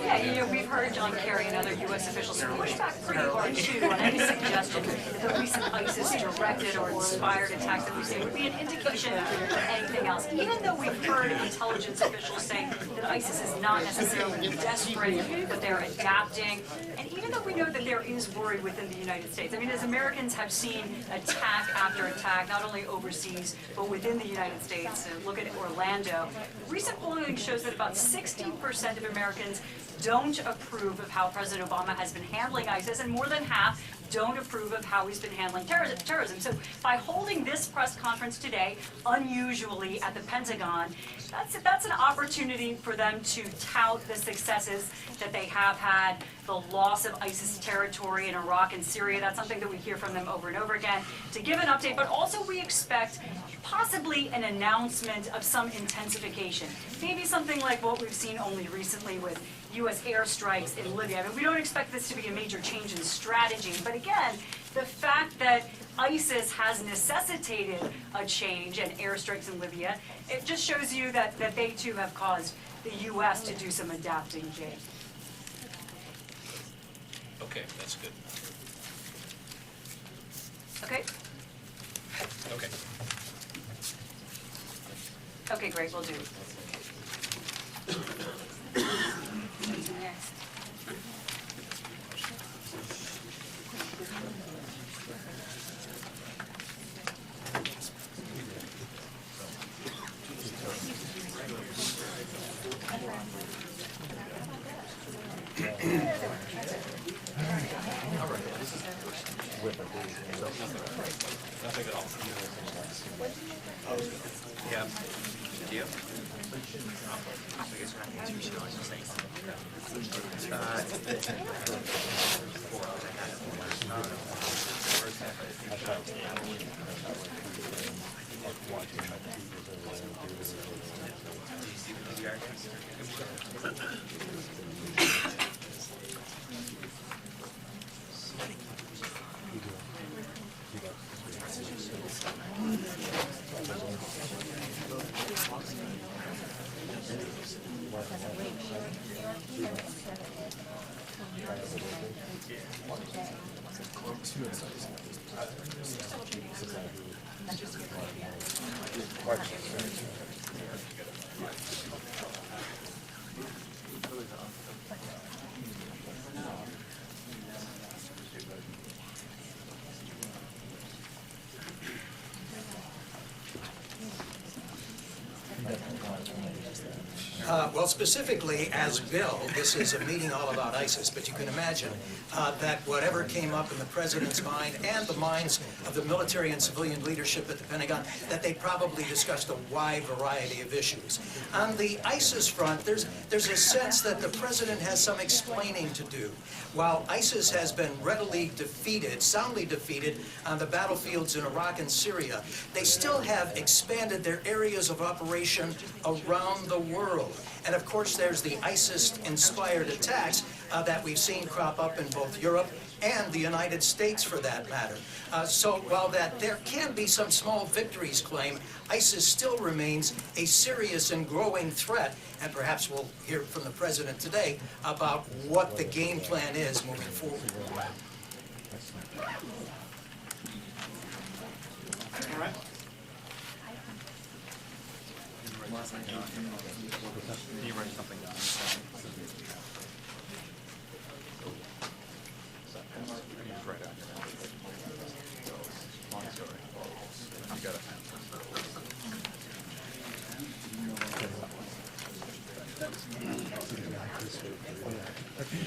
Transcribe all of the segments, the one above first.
Yeah, we've heard John Kerry and other U.S. officials push back pretty hard, too, on any suggestion that the recent ISIS-directed or inspired attacks that we see would be an indication of anything else. Even though we've heard intelligence officials say that ISIS is not necessarily desperate, but they're adapting, and even though we know that there is worry within the United States. I mean, as Americans have seen attack after attack, not only overseas, but within the United States. Look at Orlando. Recent polling shows that about 60% of Americans don't approve of how President Obama has been handling ISIS, and more than half don't approve of how he's been handling terrorism. So by holding this press conference today, unusually at the Pentagon, that's an opportunity for them to tout the successes that they have had, the loss of ISIS territory in Iraq and Syria. That's something that we hear from them over and over again, to give an update, but also we expect possibly an announcement of some intensification. Maybe something like what we've seen only recently with U.S. airstrikes in Libya. I mean, we don't expect this to be a major change in strategy, but again, the fact that ISIS has necessitated a change and airstrikes in Libya, it just shows you that they too have caused the U.S. to do some adapting, Jay. Okay, that's good. Okay? Okay. Okay, great, we'll do. Next. Nothing at all. Yeah. Yeah. Well, specifically, as Bill, this is a meeting all about ISIS, but you can imagine that whatever came up in the president's mind and the minds of the military and civilian leadership at the Pentagon, that they probably discussed a wide variety of issues. On the ISIS front, there's a sense that the president has some explaining to do. While ISIS has been readily defeated, soundly defeated on the battlefields in Iraq and Syria, they still have expanded their areas of operation around the world. And of course, there's the ISIS-inspired attacks that we've seen crop up in both Europe and the United States, for that matter. So while there can be some small victories claimed, ISIS still remains a serious and growing threat. And perhaps we'll hear from the president today about what the game plan is moving forward. All right. Can you write something down? Long story. You got it.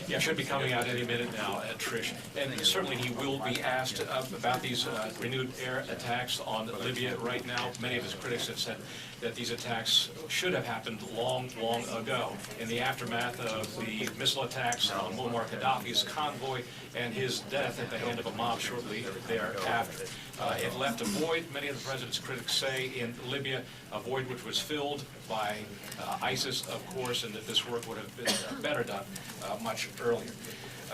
Yeah, should be coming out any minute now, Trish. And certainly he will be asked about these renewed air attacks on Libya right now. Many of his critics have said that these attacks should have happened long, long ago, in the aftermath of the missile attacks on Muammar Gaddafi's convoy and his death at the hand of a mob shortly thereafter. It left a void, many of the president's critics say, in Libya, a void which was filled by ISIS, of course, and that this work would have been better done much earlier.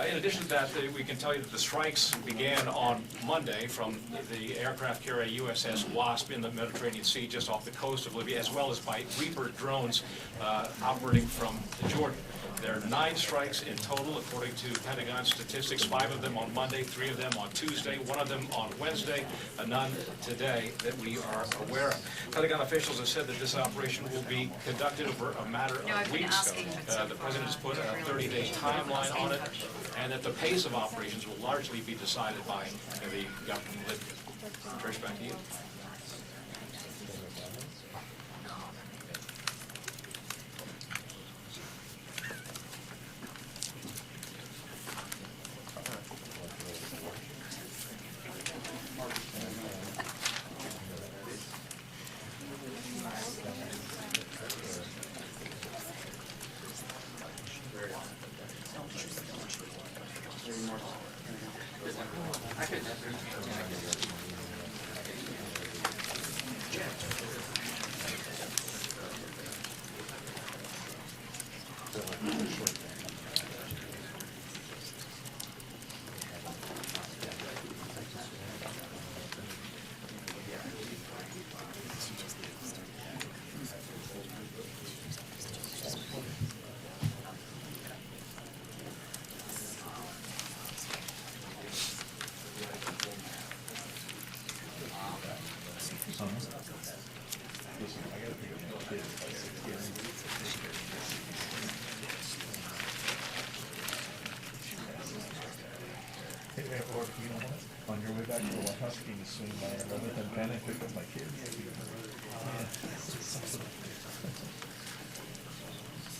In addition to that, we can tell you that the strikes began on Monday from the aircraft carrier USS Wasp in the Mediterranean Sea just off the coast of Libya, as well as by Reaper drones operating from Jordan. There are 9 strikes in total, according to Pentagon statistics, 5 of them on Monday, 3 of them on Tuesday, 1 of them on Wednesday, none today that we are aware of. Pentagon officials have said that this operation will be conducted over a matter No, I've of been weeks. asking, but so The far President has put a not really 30-day timeline on it, and that the pace of operations will largely be decided by the government of Libya. Trish, back to you. Or, you know what, on your way back to the White House, can you swing by rather than Penn and pick up my kids?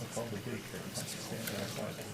I'll call the daycare, stand outside.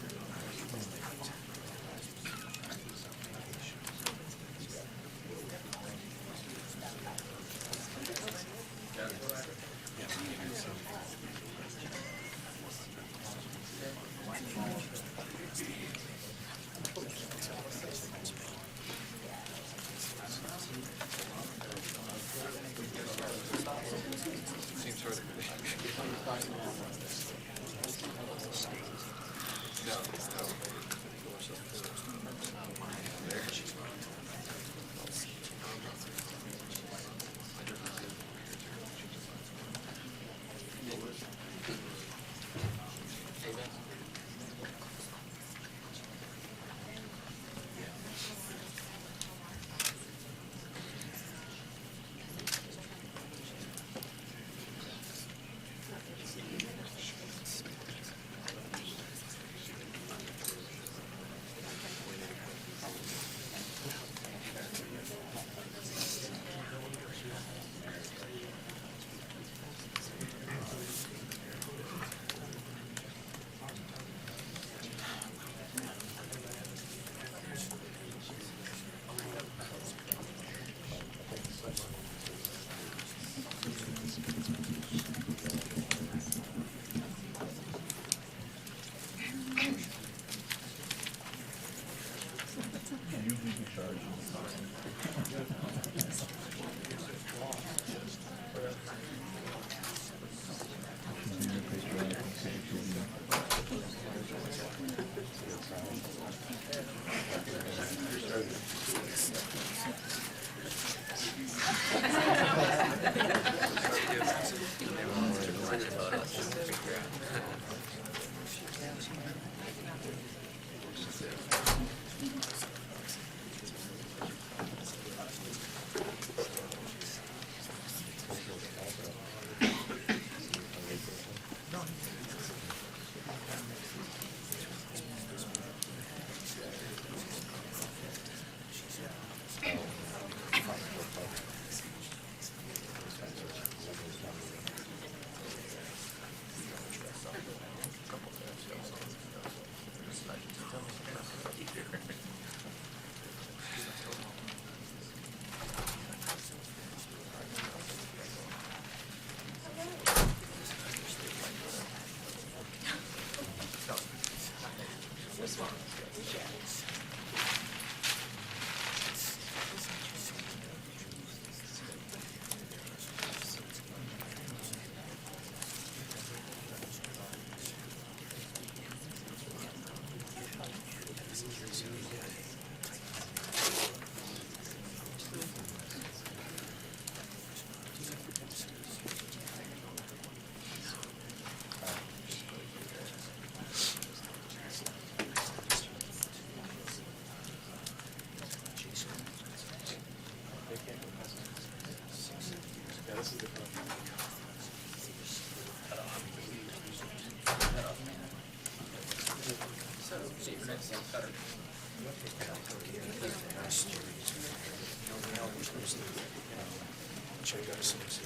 Check our sources.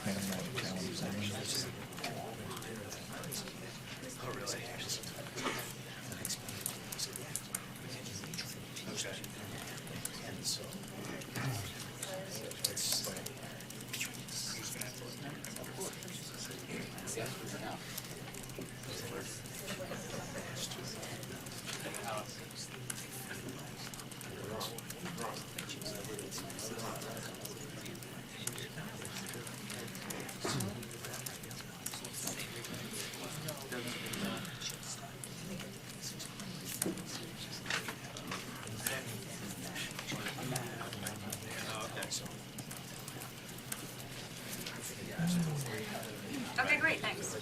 Can't imagine challenging things. Oh, really? Okay. And so, it's Okay, great, thanks.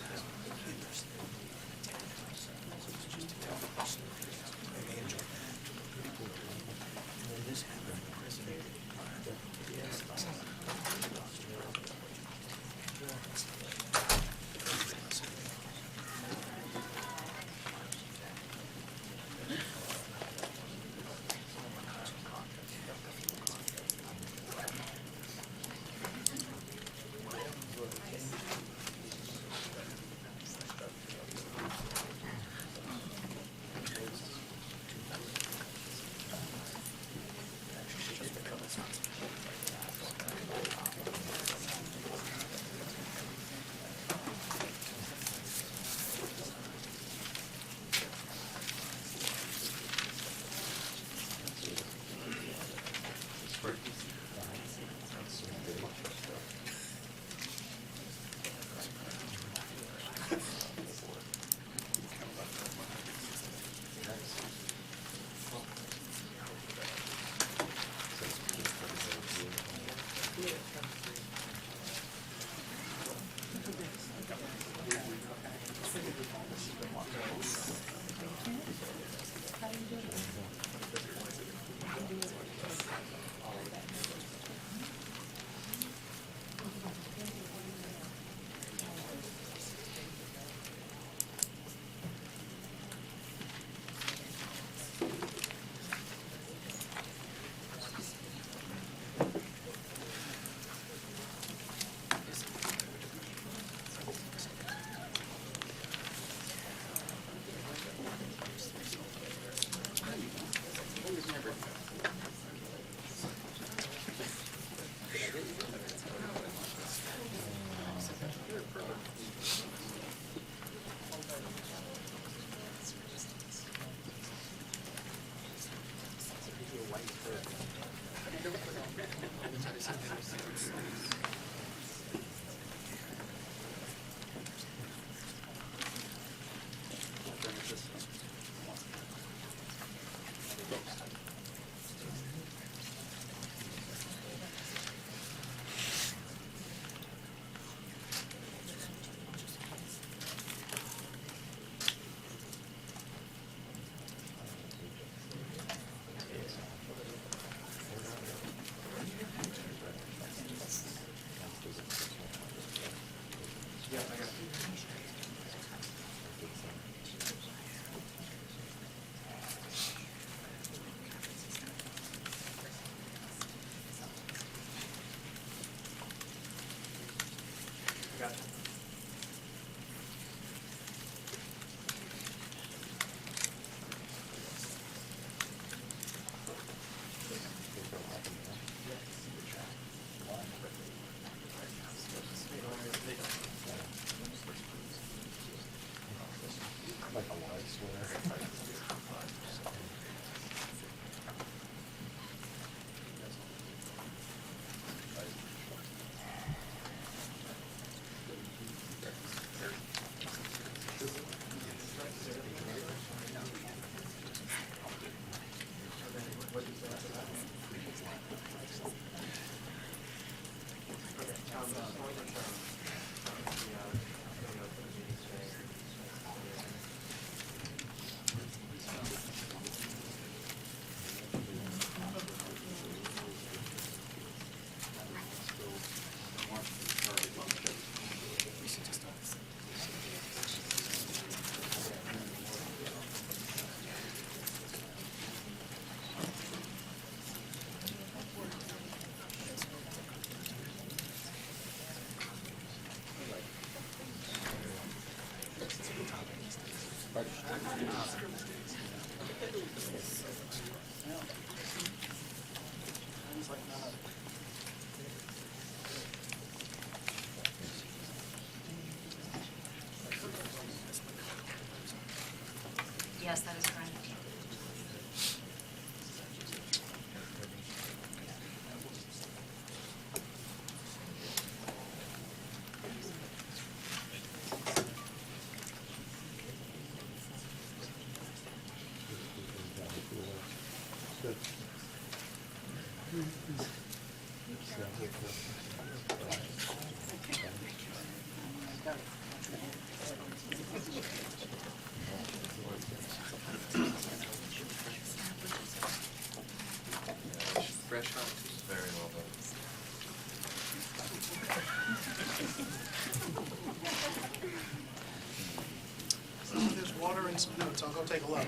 Yes, that is correct. Restaurant is very well done. There's water and some notes. I'll go take a look.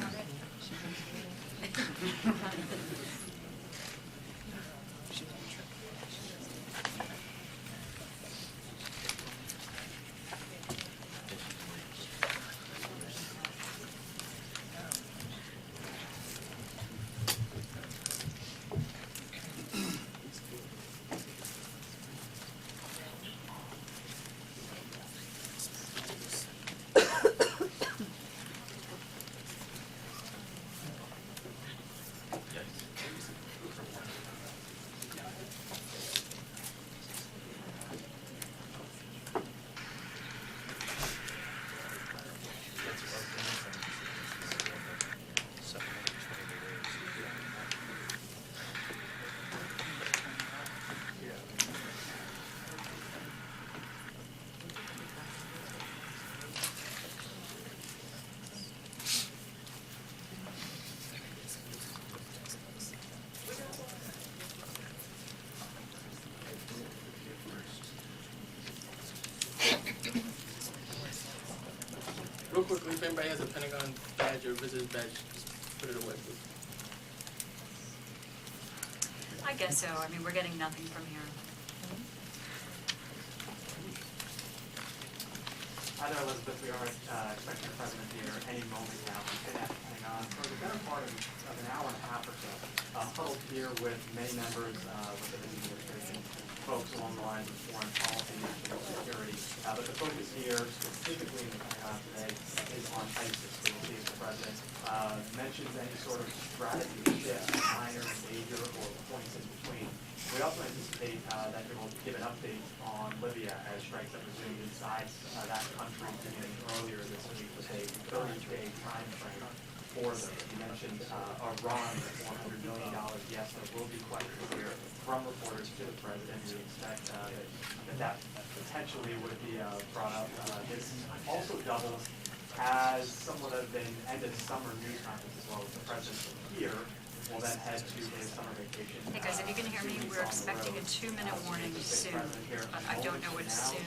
Real quickly, if anybody has a Pentagon badge or visitor's badge, just put it away, please. I guess so. I mean, we're getting nothing from here. Hi there, Elizabeth. We are expecting the president here any moment now. We've been at the Pentagon for the better part of an hour and a half or so, huddled here with many members within the administration, folks along the lines of foreign policy, national security. But the focus here, specifically in the Pentagon today, is on ISIS. We will see if the president mentions any sort of strategy shift, minor, major, or points in between. We also anticipate that he will give an update on Libya as strikes have resumed inside that country beginning earlier this week with a 30-day time frame for them. You mentioned Iran with $100 million. Yes, that will be quite clear from reporters to the president. We expect that potentially would be brought up. This also doubles as somewhat of an end of summer news conference as well as the president here will then head to his summer vacation. Hey guys, if you can hear me, we're expecting a 2-minute warning soon, but I don't know what soon.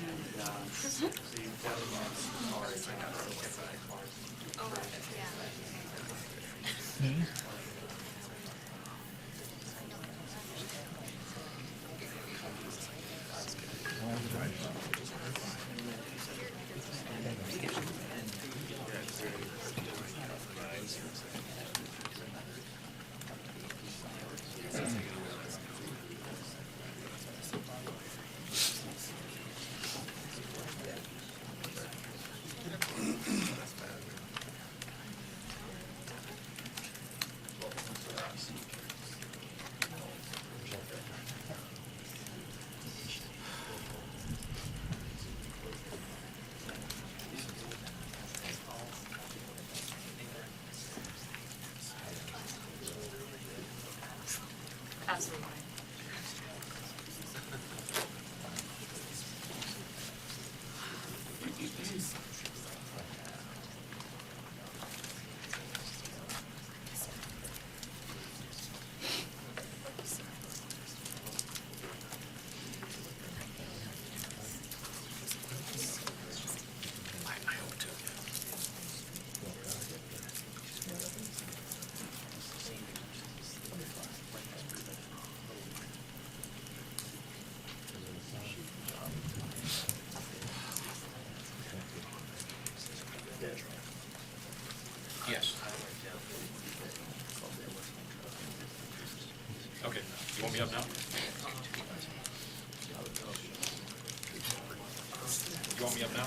Yes. Okay, you want me up now? You want me up now?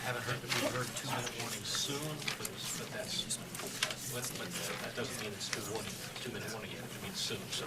Haven't heard, but we've heard 2-minute warning soon, but that doesn't mean it's a warning, 2-minute warning yet, it means soon, so.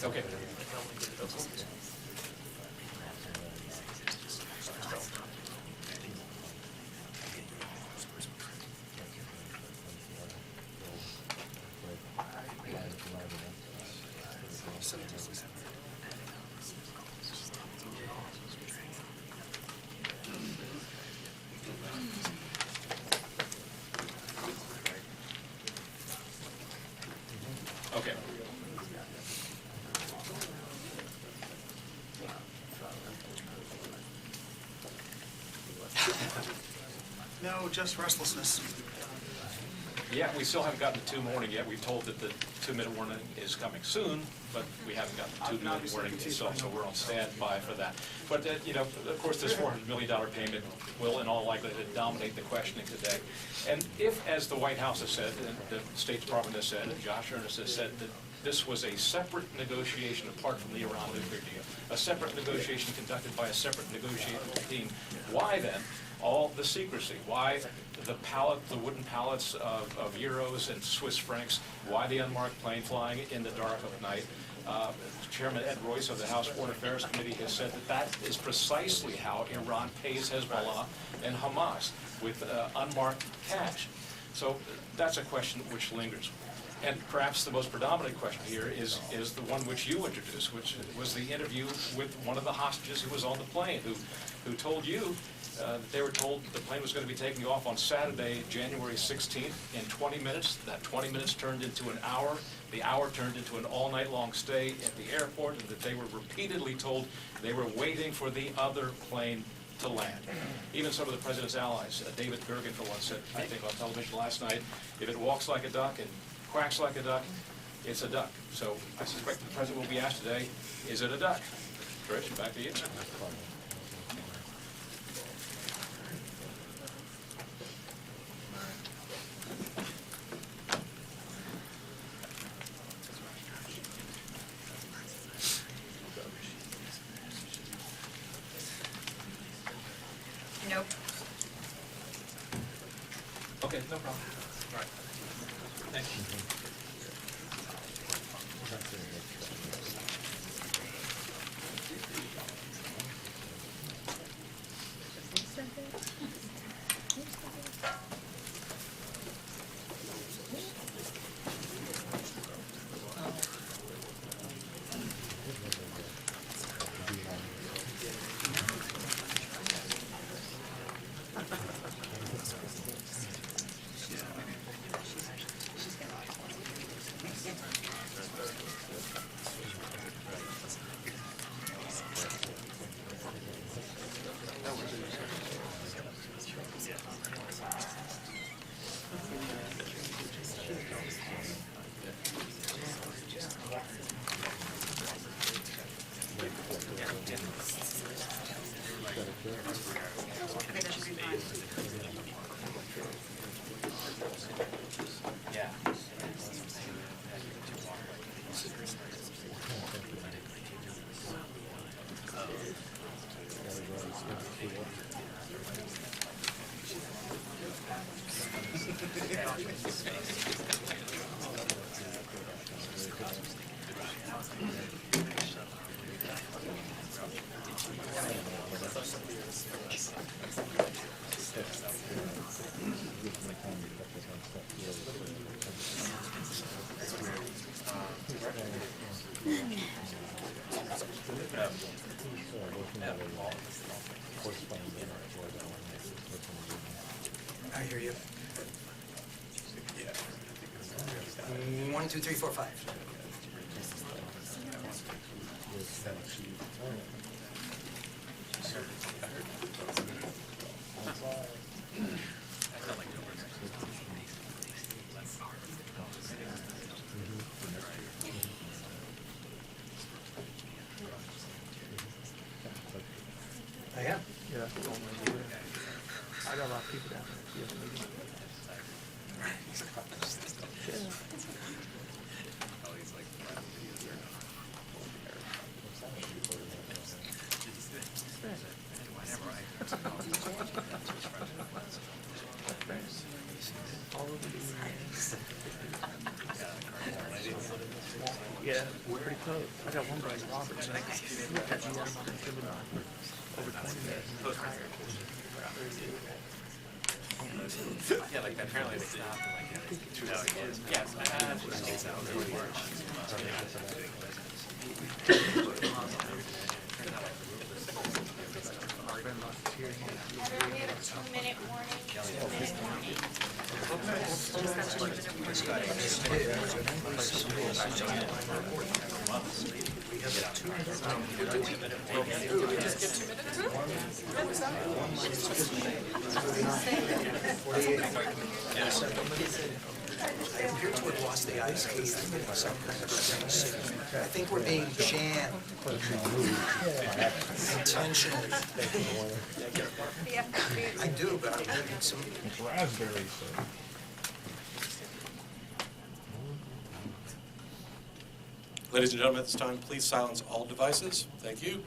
Okay. Okay. No, just restlessness. Yeah, we still haven't gotten the 2 warning yet. We've told that the 2-minute warning is coming soon, but we haven't gotten the 2-minute warning itself, so we're on standby for that. But, you know, of course, this $400 million payment will in all likelihood dominate the questioning today. And if, as the White House has said, and the State Department has said, and Josh Earnest has said, that this was a separate negotiation apart from the Iran nuclear deal, a separate negotiation conducted by a separate negotiating team, why then all the secrecy? Why the wooden pallets of euros and Swiss francs? Why the unmarked plane flying in the dark of night? Chairman Ed Royce of the House Foreign Affairs Committee has said that that is precisely how Iran pays Hezbollah and Hamas, with unmarked cash. So that's a question which lingers. And perhaps the most predominant question here is the one which you introduced, which was the interview with one of the hostages who was on the plane, who told you that they were told the plane was going to be taking off on Saturday, January 16th, in 20 minutes. That 20 minutes turned into an hour. The hour turned into an all-night-long stay at the airport, and that they were repeatedly told they were waiting for the other plane to land. Even some of the president's allies, David Gergen, for one, said, I think on television last night, if it walks like a duck and quacks like a duck, it's a duck. So I suspect the president will be asked today, is it a duck? Trish, back to you. Nope. Okay, no problem. All right. Thank you. I hear you. 1, 2, 3, 4, 5. I am. Yeah. I got a lot of people down there. You have a meeting? I got one guy, Roberts. Yeah, like apparently they stopped and like 2 hours. Yes, Heather, we have a 2-minute warning. 2-minute warning. I appear to have lost the ice case in some kind of strange signal. I think we're being jammed intentionally. I do, but I'm having some. Raspberry, sir. Ladies and gentlemen, at this time, please silence all devices. Thank you.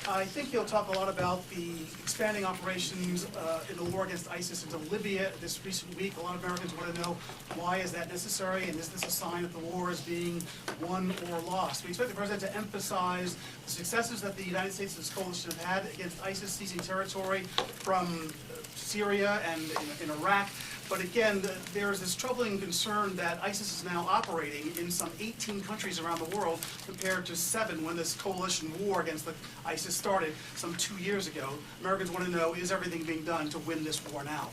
I think he'll talk a lot about the expanding operations in the war against ISIS into Libya this recent week. A lot of Americans want to know, why is that necessary, and is this a sign that the war is being won or lost? We expect the president to emphasize the successes that the United States and its coalition have had against ISIS, seizing territory from Syria and in Iraq. But again, there is this troubling concern that ISIS is now operating in some 18 countries around the world compared to 7 when this coalition war against ISIS started some 2 years ago. Americans want to know, is everything being done to win this war now?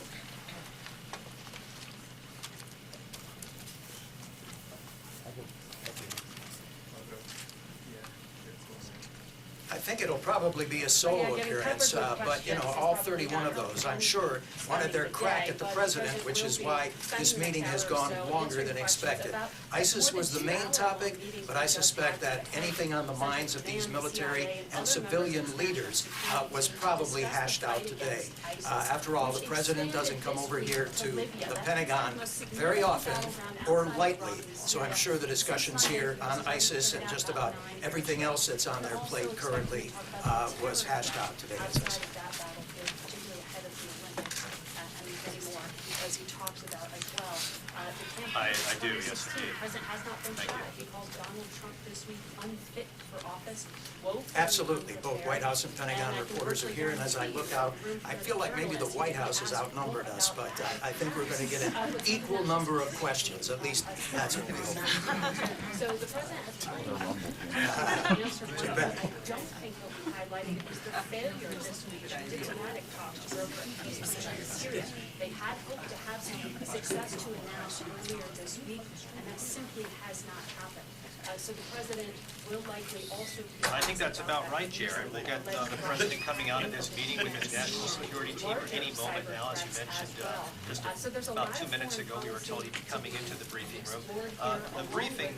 I think it'll probably be a solo appearance, but, you know, all 31 of those, I'm sure, wanted their crack at the president, which is why this meeting has gone longer than expected. ISIS was the main topic, but I suspect that anything on the minds of these military and civilian leaders was probably hashed out today. After all, the president doesn't come over here to the Pentagon very often or lightly, so I'm sure the discussions here on ISIS and just about everything else that's on their plate currently was hashed out today, as I said. Because he talks about as well, the I campaign. do, yes, indeed. The president has not been tried. He called Donald Trump this week unfit for office. Absolutely. Both White House and Pentagon reporters are here, and as I look out, I feel like maybe the White House has outnumbered us, but I think we're going to get an equal number of questions. At least that's what we hope. So the president has told him, Too bad. I don't think he'll be highlighting is the failure this week of diplomatic talks to broker a peace mission in Syria. They had hoped to have some success to announce earlier this week, and that simply has not happened. So the president will likely also be... I think that's about right, Jared. We'll get the president coming out of this meeting with his national security team any moment now. As you mentioned, just about 2 minutes ago, we were told he'd be coming into the briefing room. The briefing...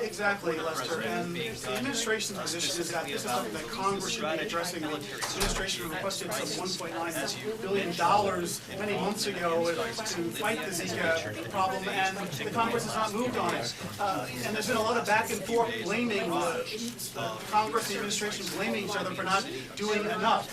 Exactly, Lester, and the administration's position is that this is something that Congress should be addressing. The administration requested some $1.9 billion many months ago to fight the Zika problem, and the Congress has not moved on it. And there's been a lot of back and forth blaming the Congress, the administration blaming each other for not doing enough.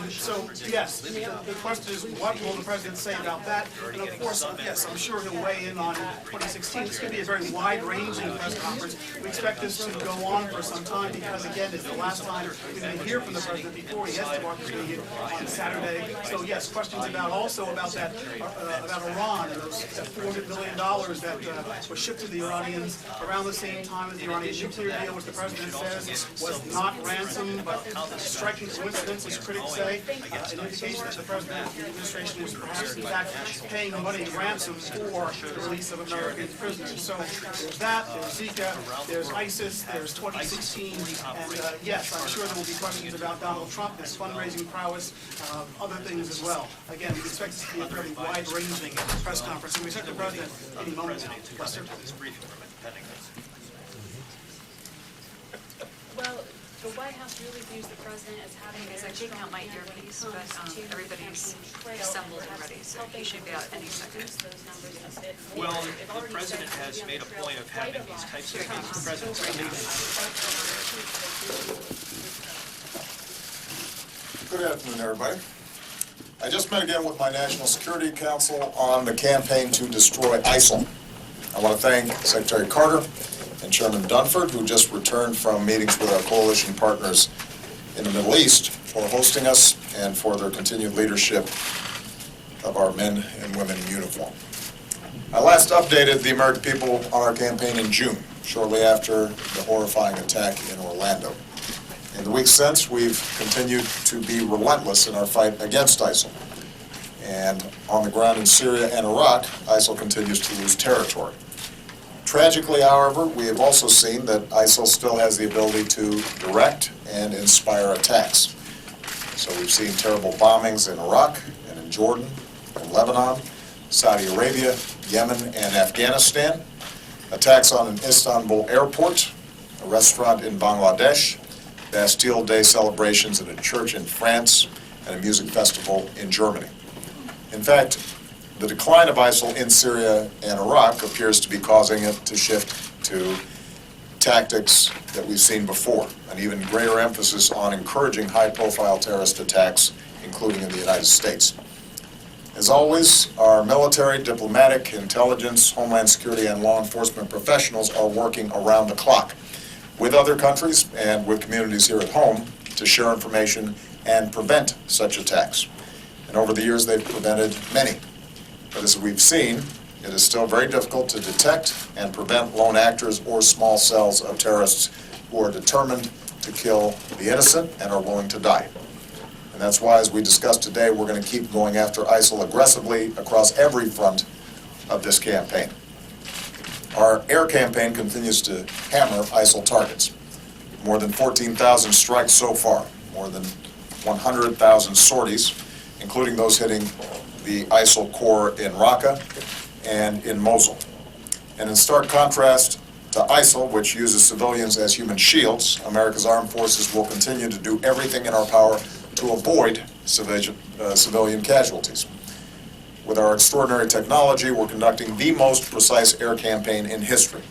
So, yes, the question is, what will the president say about that? And of course, yes, I'm sure he'll weigh in on 2016. It's going to be a very wide-ranging press conference. We expect this to go on for some time because, again, it's the last time we're going to hear from the president before he heads to Washington on Saturday. So, yes, questions also about that, about Iran and those $400 million that was shipped to the Iranians around the same time as the Iranian nuclear deal, which the president says was not ransom, but a striking coincidence, as critics say, an indication that the president and the administration was perhaps in fact paying money ransom for the release of American prisoners. So there's that, there's Zika, there's ISIS, there's 2016, and yes, I'm sure there will be questions about Donald Trump, his fundraising prowess, other things as well. Again, we expect this to be a very wide-ranging press conference, and we expect the president any moment now. Lester? Well, the White House really views the president as having... Because I take out my earpiece, but everybody's assembled and ready, so he should be out any second. Well, the president has made a point of having these types of meetings. President's Good afternoon, everybody. I just met again with my National Security Council on the campaign to destroy ISIL. I want to thank Secretary Carter and Chairman Dunford, who just returned from meetings with our coalition partners in the Middle East, for hosting us and for their continued leadership of our men and women in uniform. I last updated the American people on our campaign in June, shortly after the horrifying attack in Orlando. In the weeks since, we've continued to be relentless in our fight against ISIL. And on the ground in Syria and Iraq, ISIL continues to lose territory. Tragically, however, we have also seen that ISIL still has the ability to direct and inspire attacks. So we've seen terrible bombings in Iraq and in Jordan, in Lebanon, Saudi Arabia, Yemen, and Afghanistan, attacks on an Istanbul airport, a restaurant in Bangladesh, Bastille Day celebrations at a church in France, and a music festival in Germany. In fact, the decline of ISIL in Syria and Iraq appears to be causing it to shift to tactics that we've seen before, an even greater emphasis on encouraging high-profile terrorist attacks, including in the United States. As always, our military, diplomatic, intelligence, homeland security, and law enforcement professionals are working around the clock with other countries and with communities here at home to share information and prevent such attacks. And over the years, they've prevented many. But as we've seen, it is still very difficult to detect and prevent lone actors or small cells of terrorists who are determined to kill the innocent and are willing to die. And that's why, as we discussed today, we're going to keep going after ISIL aggressively across every front of this campaign. Our air campaign continues to hammer ISIL targets. More than 14,000 strikes so far, more than 100,000 sorties, including those hitting the ISIL core in Raqqa and in Mosul. And in stark contrast to ISIL, which uses civilians as human shields, America's armed forces will continue to do everything in our power to avoid civilian casualties. With our extraordinary technology, we're conducting the most precise air campaign in history.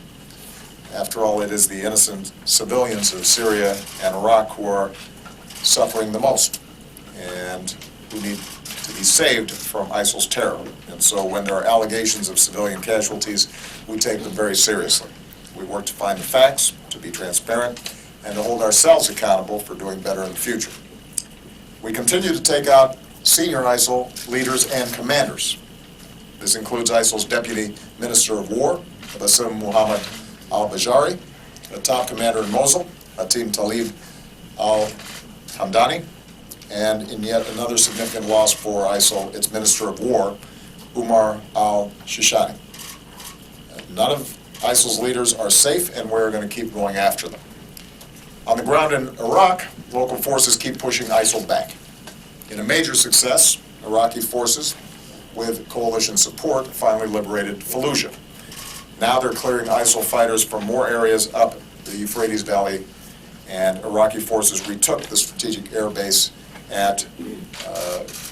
After all, it is the innocent civilians of Syria and Iraq who are suffering the most and who need to be saved from ISIL's terror. And so when there are allegations of civilian casualties, we take them very seriously. We work to find the facts, to be transparent, and to hold ourselves accountable for doing better in the future. We continue to take out senior ISIL leaders and commanders. This includes ISIL's Deputy Minister of War, Bassem Muhammad al-Bajari, the top commander in Mosul, Hatim Talib al-Hamdani, and in yet another significant loss for ISIL, its Minister of War, Umar al-Shishani. None of ISIL's leaders are safe, and we're going to keep going after them. On the ground in Iraq, local forces keep pushing ISIL back. In a major success, Iraqi forces, with coalition support, finally liberated Fallujah. Now they're clearing ISIL fighters from more areas up the Euphrates Valley, and Iraqi forces retook the strategic air base at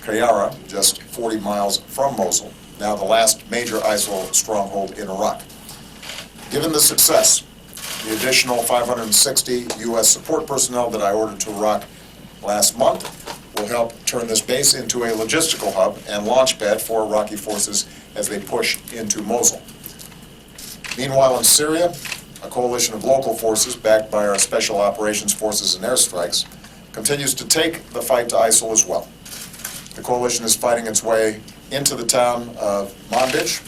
Qayyara, just 40 miles from Mosul, now the last major ISIL stronghold in Iraq. Given the success, the additional 560 U.S. support personnel that I ordered to Iraq last month will help turn this base into a logistical hub and launch pad for Iraqi forces as they push into Mosul. Meanwhile, in Syria, a coalition of local forces backed by our special operations forces and airstrikes continues to take the fight to ISIL as well. The coalition is fighting its way into the town of Manbij,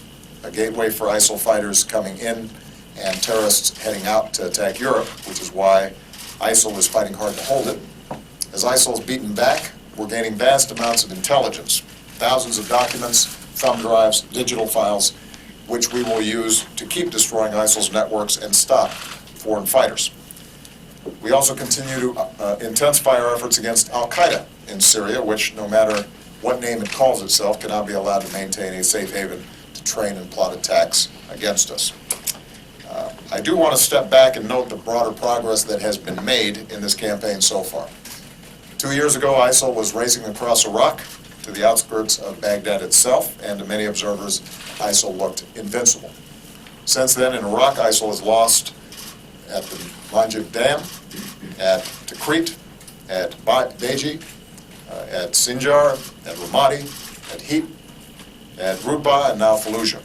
a gateway for ISIL fighters coming in and terrorists heading out to attack Europe, which is why ISIL is fighting hard to hold it. As ISIL is beaten back, we're gaining vast amounts of intelligence, thousands of documents, thumb drives, digital files, which we will use to keep destroying ISIL's networks and stop foreign fighters. We also continue to intensify our efforts against al-Qaeda in Syria, which, no matter what name it calls itself, cannot be allowed to maintain a safe haven to train and plot attacks against us. I do want to step back and note the broader progress that has been made in this campaign so far. 2 years ago, ISIL was racing across Iraq to the outskirts of Baghdad itself, and to many observers, ISIL looked invincible. Since then, in Iraq, ISIL has lost at the Manbij Dam, at Tikrit, at Beji, at Sinjar, at Ramadi, at Hip, at Rutbah, and now Fallujah.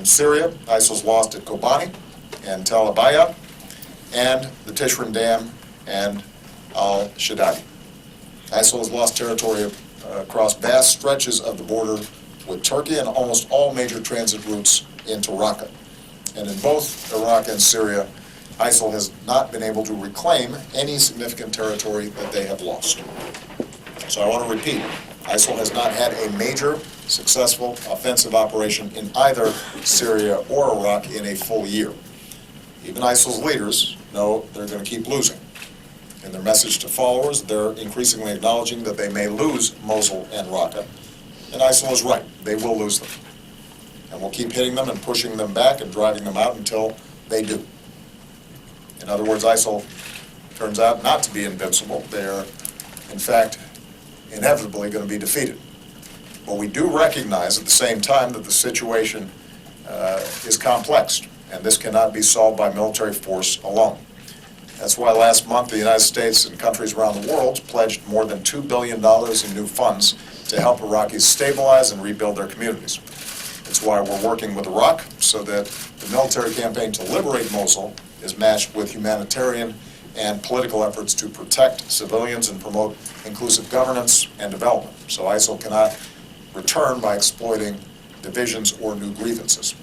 In Syria, ISIL's lost at Kobani and Tel Abyad, and the Tishrin Dam and al-Shaddadi. ISIL has lost territory across vast stretches of the border with Turkey and almost all major transit routes into Raqqa. And in both Iraq and Syria, ISIL has not been able to reclaim any significant territory that they have lost. So I want to repeat, ISIL has not had a major successful offensive operation in either Syria or Iraq in a full year. Even ISIL's leaders know they're going to keep losing. In their message to followers, they're increasingly acknowledging that they may lose Mosul and Raqqa, and ISIL is right, they will lose them. And we'll keep hitting them and pushing them back and driving them out until they do. In other words, ISIL turns out not to be invincible. They're, in fact, inevitably going to be defeated. But we do recognize at the same time that the situation is complex, and this cannot be solved by military force alone. That's why last month the United States and countries around the world pledged more than $2 billion in new funds to help Iraqis stabilize and rebuild their communities. It's why we're working with Iraq so that the military campaign to liberate Mosul is matched with humanitarian and political efforts to protect civilians and promote inclusive governance and development. So ISIL cannot return by exploiting divisions or new grievances.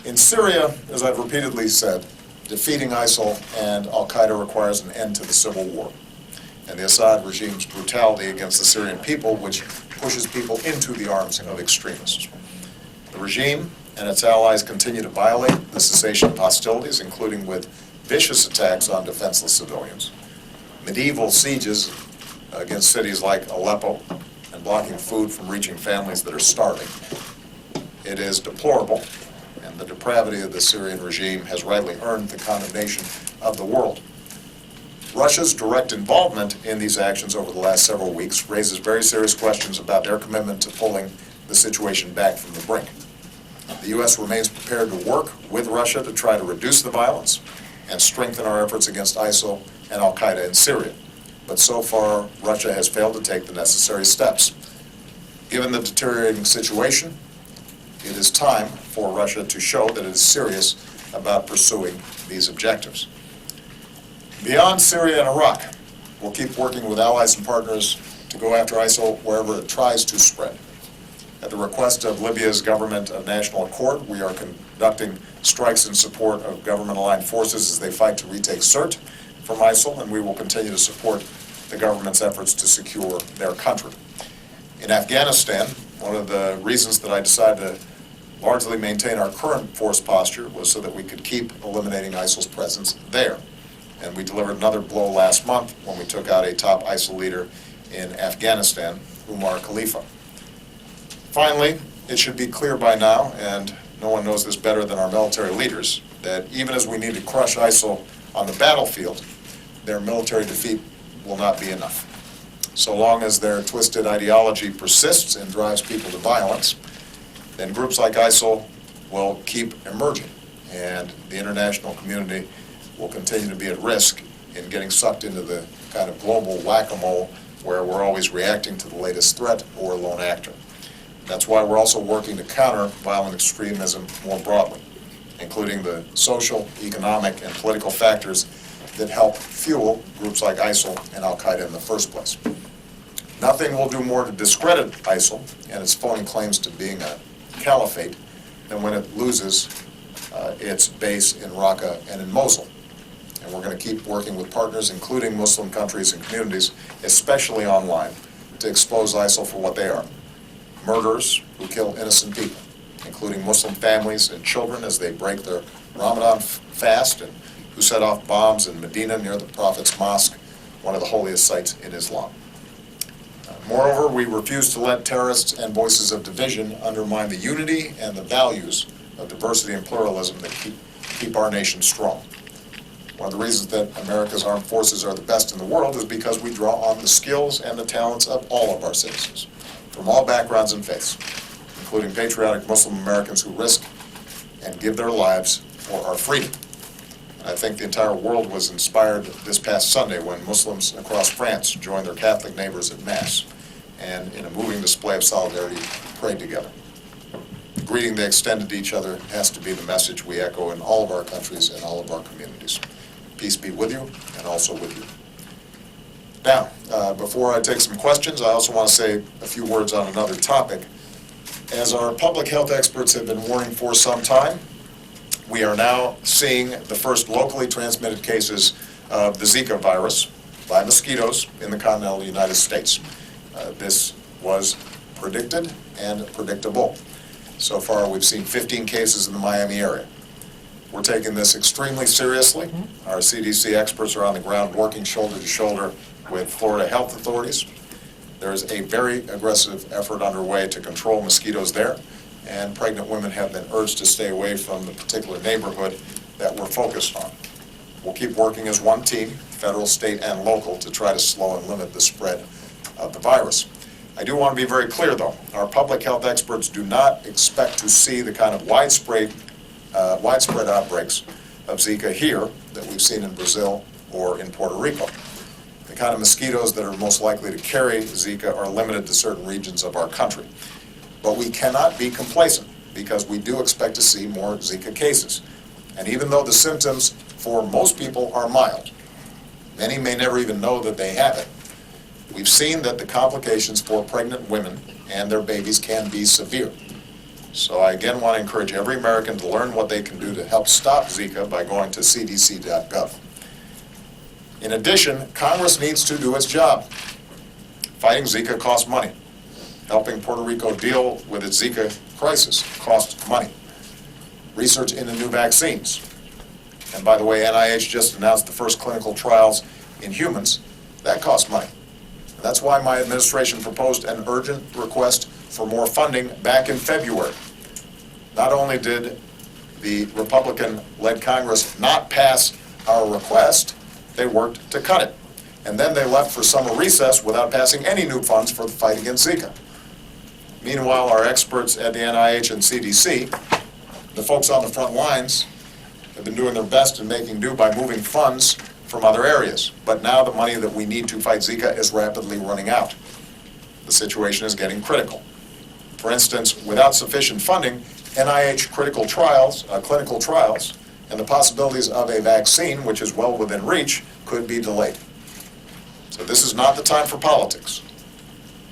In Syria, as I've repeatedly said, defeating ISIL and al-Qaeda requires an end to the civil war and the Assad regime's brutality against the Syrian people, which pushes people into the arms of extremists. The regime and its allies continue to violate the cessation of hostilities, including with vicious attacks on defenseless civilians, medieval sieges against cities like Aleppo, and blocking food from reaching families that are starving. It is deplorable, and the depravity of the Syrian regime has rightly earned the condemnation of the world. Russia's direct involvement in these actions over the last several weeks raises very serious questions about their commitment to pulling the situation back from the brink. The U.S. remains prepared to work with Russia to try to reduce the violence and strengthen our efforts against ISIL and al-Qaeda in Syria. But so far, Russia has failed to take the necessary steps. Given the deteriorating situation, it is time for Russia to show that it is serious about pursuing these objectives. Beyond Syria and Iraq, we'll keep working with allies and partners to go after ISIL wherever it tries to spread. At the request of Libya's government of national accord, we are conducting strikes in support of government-aligned forces as they fight to retake Sirte from ISIL, and we will continue to support the government's efforts to secure their country. In Afghanistan, one of the reasons that I decided to largely maintain our current force posture was so that we could keep eliminating ISIL's presence there. And we delivered another blow last month when we took out a top ISIL leader in Afghanistan, Umar Khalifa. Finally, it should be clear by now, and no one knows this better than our military leaders, that even as we need to crush ISIL on the battlefield, their military defeat will not be enough. So long as their twisted ideology persists and drives people to violence, then groups like ISIL will keep emerging, and the international community will continue to be at risk in getting sucked into the kind of global whack-a-mole where we're always reacting to the latest threat or lone actor. That's why we're also working to counter violent extremism more broadly, including the social, economic, and political factors that help fuel groups like ISIL and al-Qaeda in the first place. Nothing will do more to discredit ISIL and its phony claims to being a caliphate than when it loses its base in Raqqa and in Mosul. And we're going to keep working with partners, including Muslim countries and communities, especially online, to expose ISIL for what they are: murderers who kill innocent people, including Muslim families and children as they break their Ramadan fast, and who set off bombs in Medina near the Prophet's mosque, one of the holiest sites in Islam. Moreover, we refuse to let terrorists and voices of division undermine the unity and the values of diversity and pluralism that keep our nation strong. One of the reasons that America's armed forces are the best in the world is because we draw on the skills and the talents of all of our citizens, from all backgrounds and faiths, including patriotic Muslim Americans who risk and give their lives for our freedom. And I think the entire world was inspired this past Sunday when Muslims across France joined their Catholic neighbors at Mass and, in a moving display of solidarity, prayed together. greeting they extended to each other has to be the message we echo in all of our countries and all of our communities. Peace be with you and also with you. Now, before I take some questions, I also want to say a few words on another topic. As our public health experts have been warning for some time, we are now seeing the first locally transmitted cases of the Zika virus by mosquitoes in the continental United States. This was predicted and predictable. So far, we've seen 15 cases in the Miami area. We're taking this extremely seriously. Our CDC experts are on the ground working shoulder to shoulder with Florida health authorities. There is a very aggressive effort underway to control mosquitoes there, and pregnant women have been urged to stay away from the particular neighborhood that we're focused on. We'll keep working as one team, federal, state, and local, to try to slow and limit the spread of the virus. I do want to be very clear, though. Our public health experts do not expect to see the kind of widespread outbreaks of Zika here that we've seen in Brazil or in Puerto Rico. The kind of mosquitoes that are most likely to carry Zika are limited to certain regions of our country. But we cannot be complacent, because we do expect to see more Zika cases. And even though the symptoms for most people are mild, many may never even know that they have it. We've seen that the complications for pregnant women and their babies can be severe. So I again want to encourage every American to learn what they can do to help stop Zika by going to cdc.gov. In addition, Congress needs to do its job. Fighting Zika costs money. Helping Puerto Rico deal with its Zika crisis costs money. Research into new vaccines. And by the way, NIH just announced the first clinical trials in humans. That costs money. And that's why my administration proposed an urgent request for more funding back in February. Not only did the Republican-led Congress not pass our request, they worked to cut it. And then they left for summer recess without passing any new funds for the fight against Zika. Meanwhile, our experts at the NIH and CDC, the folks on the front lines, have been doing their best in making do by moving funds from other areas. But now the money that we need to fight Zika is rapidly running out. The situation is getting critical. For instance, without sufficient funding, NIH clinical trials, and the possibilities of a vaccine, which is well within reach, could be delayed. So this is not the time for politics.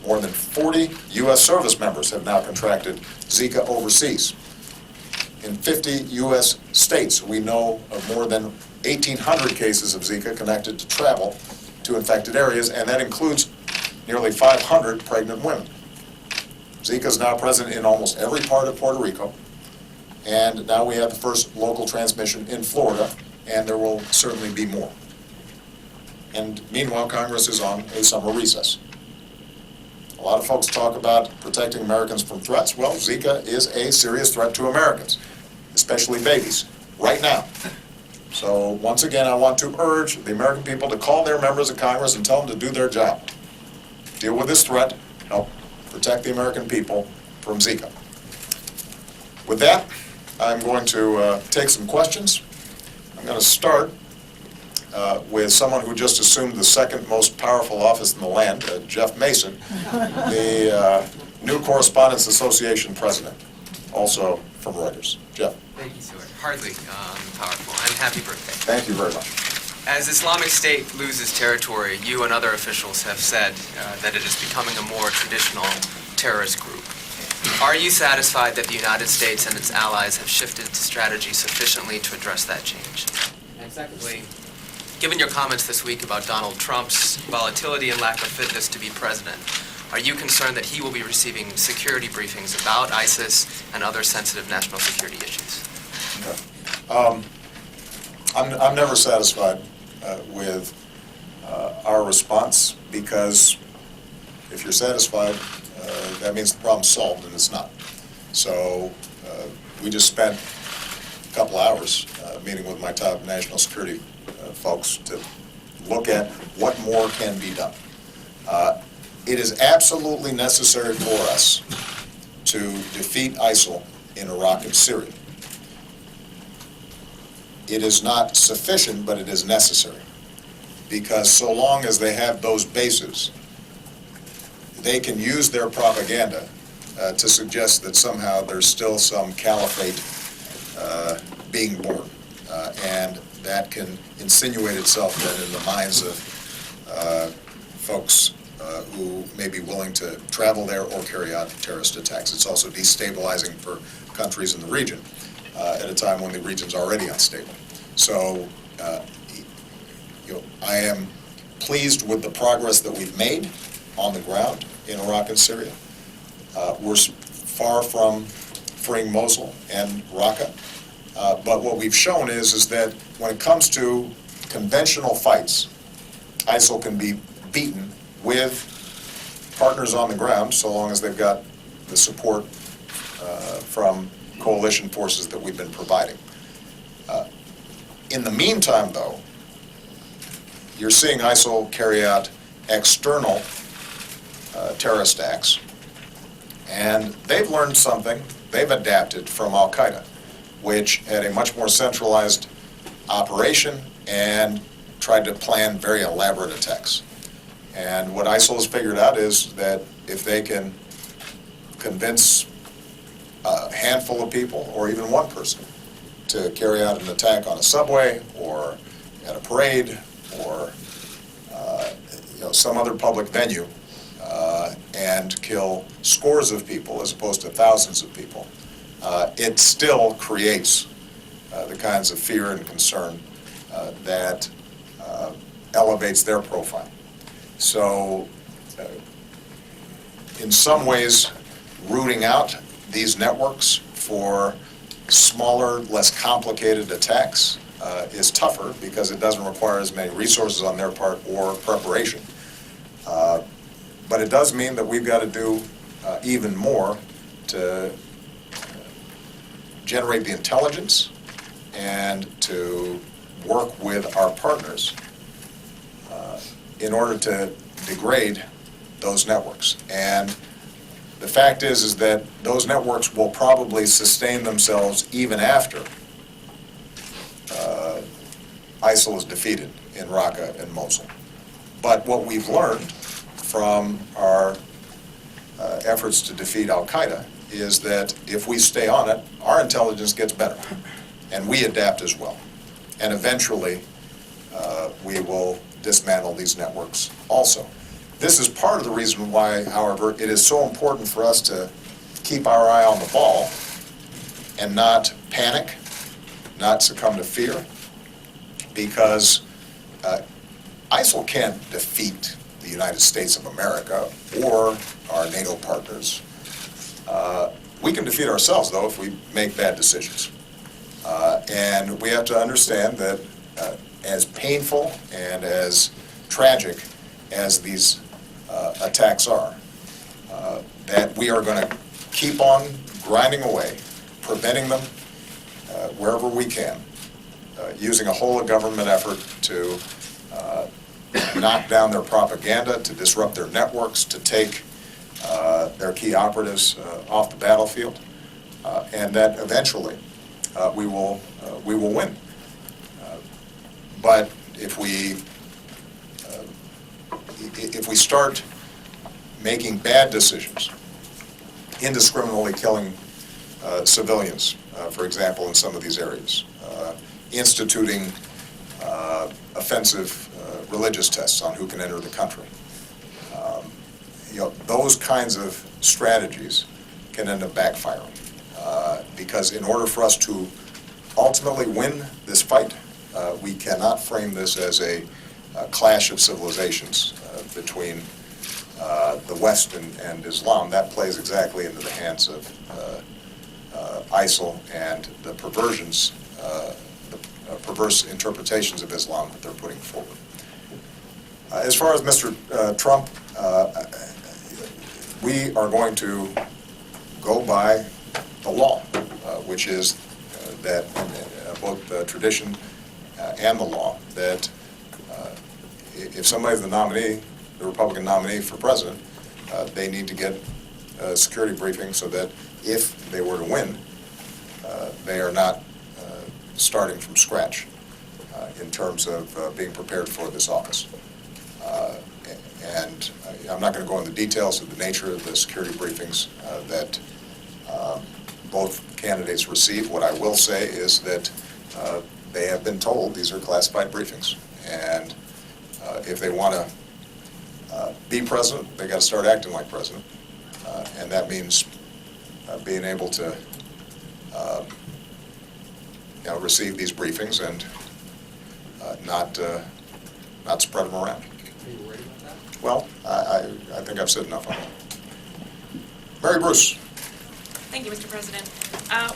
More than 40 U.S. service members have now contracted Zika overseas. In 50 U.S. states, we know of more than 1,800 cases of Zika connected to travel to infected areas, and that includes nearly 500 pregnant women. Zika is now present in almost every part of Puerto Rico, and now we have the first local transmission in Florida, and there will certainly be more. And meanwhile, Congress is on a summer recess. A lot of folks talk about protecting Americans from threats. Well, Zika is a serious threat to Americans, especially babies, right now. So once again, I want to urge the American people to call their members of Congress and tell them to do their job. Deal with this threat, help protect the American people from Zika. With that, I'm going to take some questions. I'm going to start with someone who just assumed the second most powerful office in the land, Jeff Mason, the New Correspondents Association president, also from Reuters. Jeff. Thank you, Stuart. Hardly powerful. And happy birthday. Thank you very much. As Islamic State loses territory, you and other officials have said that it is becoming a more traditional terrorist group. Are you satisfied that the United States and its allies have shifted strategy sufficiently to address that change? And secondly, given your comments this week about Donald Trump's volatility and lack of fitness to be president, are you concerned that he will be receiving security briefings about ISIS and other sensitive national security issues? Okay. I'm never satisfied with our response, because if you're satisfied, that means the problem's solved, and it's not. So we just spent a couple hours meeting with my top national security folks to look at what more can be done. It is absolutely necessary for us to defeat ISIL in Iraq and Syria. It is not sufficient, but it is necessary, because so long as they have those bases, they can use their propaganda to suggest that somehow there's still some caliphate being born, and that can insinuate itself then in the minds of folks who may be willing to travel there or carry out terrorist attacks. It's also destabilizing for countries in the region at a time when the region's already unstable. So, I am pleased with the progress that we've made on the ground in Iraq and Syria. We're far from freeing Mosul and Raqqa, but what we've shown is that when it comes to conventional fights, ISIL can be beaten with partners on the ground, so long as they've got the support from coalition forces that we've been providing. In the meantime, though, you're seeing ISIL carry out external terrorist acts, and they've learned something. They've adapted from Al-Qaeda, which had a much more centralized operation and tried to plan very elaborate attacks. And what ISIL has figured out is that if they can convince a handful of people, or even one person, to carry out an attack on a subway, or at a parade, or some other public venue, and kill scores of people as opposed to thousands of people, it still creates the kinds of fear and concern that elevates their profile. So, in some ways, rooting out these networks for smaller, less complicated attacks is tougher because it doesn't require as many resources on their part or preparation. But it does mean that we've got to do even more to generate the intelligence and to work with our partners in order to degrade those networks. And the fact is that those networks will probably sustain themselves even after ISIL is defeated in Raqqa and Mosul. But what we've learned from our efforts to defeat Al-Qaeda is that if we stay on it, our intelligence gets better, and we adapt as well. And eventually, we will dismantle these networks also. This is part of the reason why, however, it is so important for us to keep our eye on the ball and not panic, not succumb to fear, because ISIL can't defeat the United States of America or our NATO partners. We can defeat ourselves, though, if we make bad decisions. And we have to understand that as painful and as tragic as these attacks are, that we are going to keep on grinding away, preventing them wherever we can, using a whole of government effort to knock down their propaganda, to disrupt their networks, to take their key operatives off the battlefield, and that eventually we will win. But if we start making bad decisions, indiscriminately killing civilians, for example, in some of these areas, instituting offensive religious tests on who can enter the country, those kinds of strategies can end up backfiring. Because in order for us to ultimately win this fight, we cannot frame this as a clash of civilizations between the West and Islam. That plays exactly into the hands of ISIL and the perversions, the perverse interpretations of Islam that they're putting forward. As far as Mr. Trump, we are going to go by the law, which is that both the tradition and the law, that if somebody's the nominee, the Republican nominee for president, they need to get a security briefing so that if they were to win, they are not starting from scratch in terms of being prepared for this office. And I'm not going to go into details of the nature of the security briefings that both candidates received. What I will say is that they have been told these are classified briefings. And if they want to be president, they got to start acting like president. And that means being able to receive these briefings and not spread them around. Are you worried about that? Well, I think I've said enough on that. Mary Bruce. Thank you, Mr. President.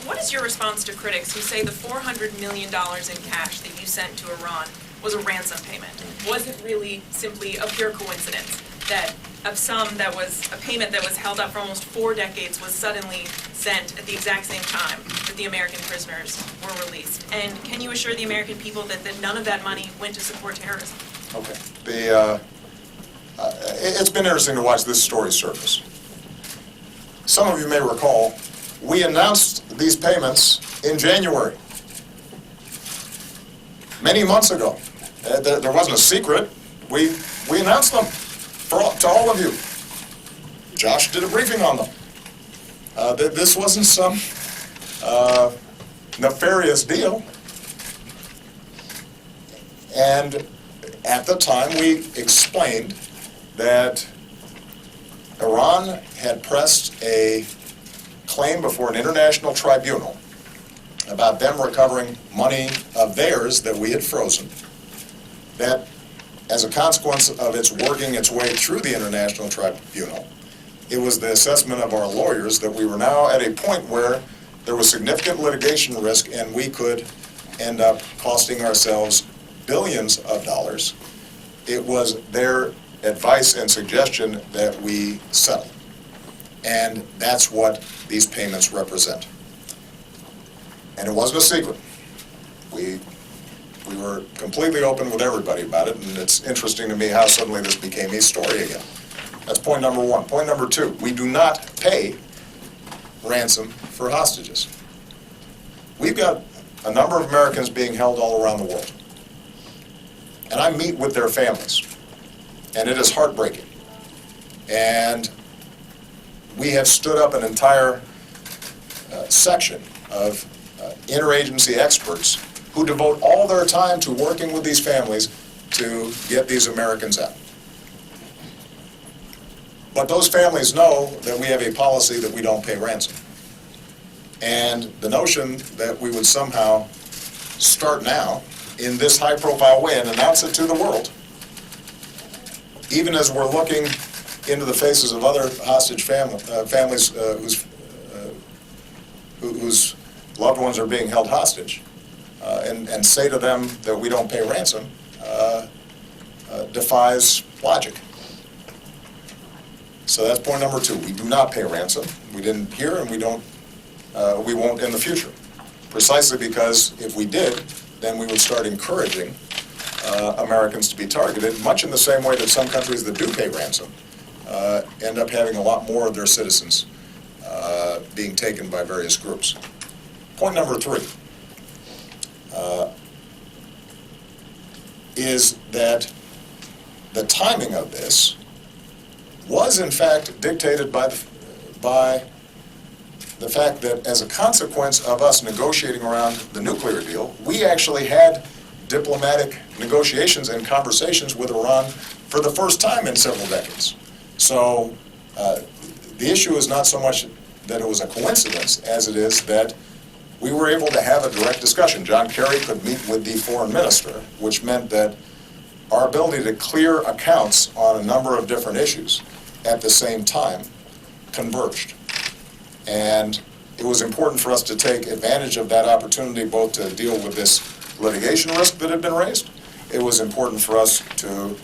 What is your response to critics who say the $400 million in cash that you sent to Iran was a ransom payment? Was it really simply a pure coincidence that of some that was a payment that was held up for almost 4 decades was suddenly sent at the exact same time that the American prisoners were released? And can you assure the American people that none of that money went to support terrorism? Okay. It's been interesting to watch this story surface. Some of you may recall, we announced these payments in January, many months ago. There wasn't a secret. We announced them to all of you. Josh did a briefing on them. This wasn't some nefarious deal. And at the time, we explained that Iran had pressed a claim before an international tribunal about them recovering money of theirs that we had frozen, that as a consequence of its working its way through the international tribunal, it was the assessment of our lawyers that we were now at a point where there was significant litigation risk and we could end up costing ourselves billions of dollars. It was their advice and suggestion that we settle. And that's what these payments represent. And it wasn't a secret. We were completely open with everybody about it, and it's interesting to me how suddenly this became a story again. That's point number one. Point number two, we do not pay ransom for hostages. We've got a number of Americans being held all around the world. And I meet with their families, and it is heartbreaking. And we have stood up an entire section of interagency experts who devote all their time to working with these families to get these Americans out. But those families know that we have a policy that we don't pay ransom. And the notion that we would somehow start now in this high-profile way and announce it to the world, even as we're looking into the faces of other hostage families whose loved ones are being held hostage, and say to them that we don't pay ransom, defies logic. So that's point number two. We do not pay ransom. We didn't here, and we won't in the future. Precisely because if we did, then we would start encouraging Americans to be targeted, much in the same way that some countries that do pay ransom end up having a lot more of their citizens being taken by various groups. Point number three is that the timing of this was in fact dictated by the fact that as a consequence of us negotiating around the nuclear deal, we actually had diplomatic negotiations and conversations with Iran for the first time in several decades. So the issue is not so much that it was a coincidence as it is that we were able to have a direct discussion. John Kerry could meet with the foreign minister, which meant that our ability to clear accounts on a number of different issues at the same time converged. And it was important for us to take advantage of that opportunity both to deal with this litigation risk that had been raised. It was important for us to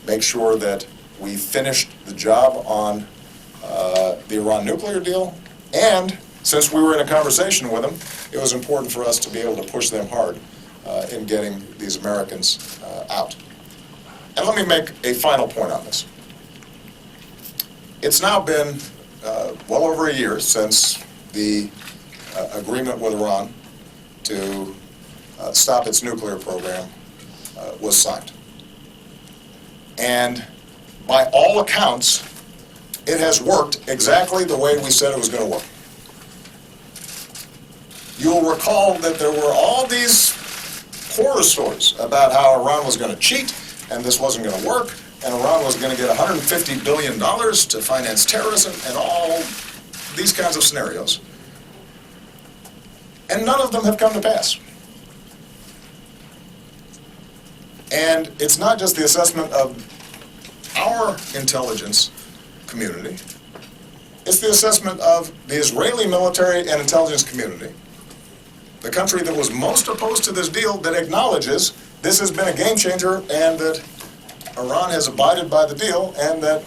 make sure that we finished the job on the Iran nuclear deal, and since we were in a conversation with them, it was important for us to be able to push them hard in getting these Americans out. And let me make a final point on this. It's now been well over a year since the agreement with Iran to stop its nuclear program was signed. And by all accounts, it has worked exactly the way we said it was going to work. You'll recall that there were all these horror stories about how Iran was going to cheat, and this wasn't going to work, and Iran was going to get $150 billion to finance terrorism, and all these kinds of scenarios. And none of them have come to pass. And it's not just the assessment of our intelligence community, it's the assessment of the Israeli military and intelligence community, the country that was most opposed to this deal, that acknowledges this has been a game changer and that Iran has abided by the deal and that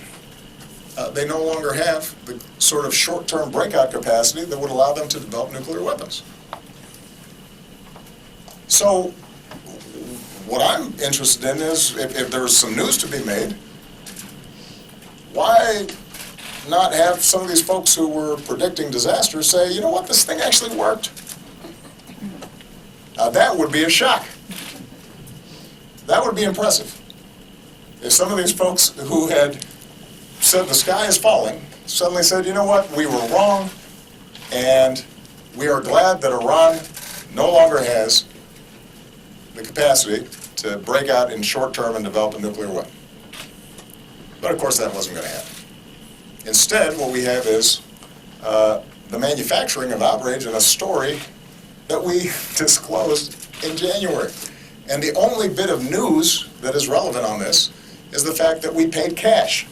they no longer have the sort of short-term breakout capacity that would allow them to develop nuclear weapons. So what I'm interested in is, if there's some news to be made, why not have some of these folks who were predicting disaster say, you know what, this thing actually worked? Now that would be a shock. That would be impressive. If some of these folks who had said the sky is falling suddenly said, you know what, we were wrong, and we are glad that Iran no longer has the capacity to break out in short term and develop a nuclear weapon. But of course that wasn't going to happen. Instead, what we have is the manufacturing of outrage in a story that we disclosed in January. And the only bit of news that is relevant on this is the fact that we paid cash.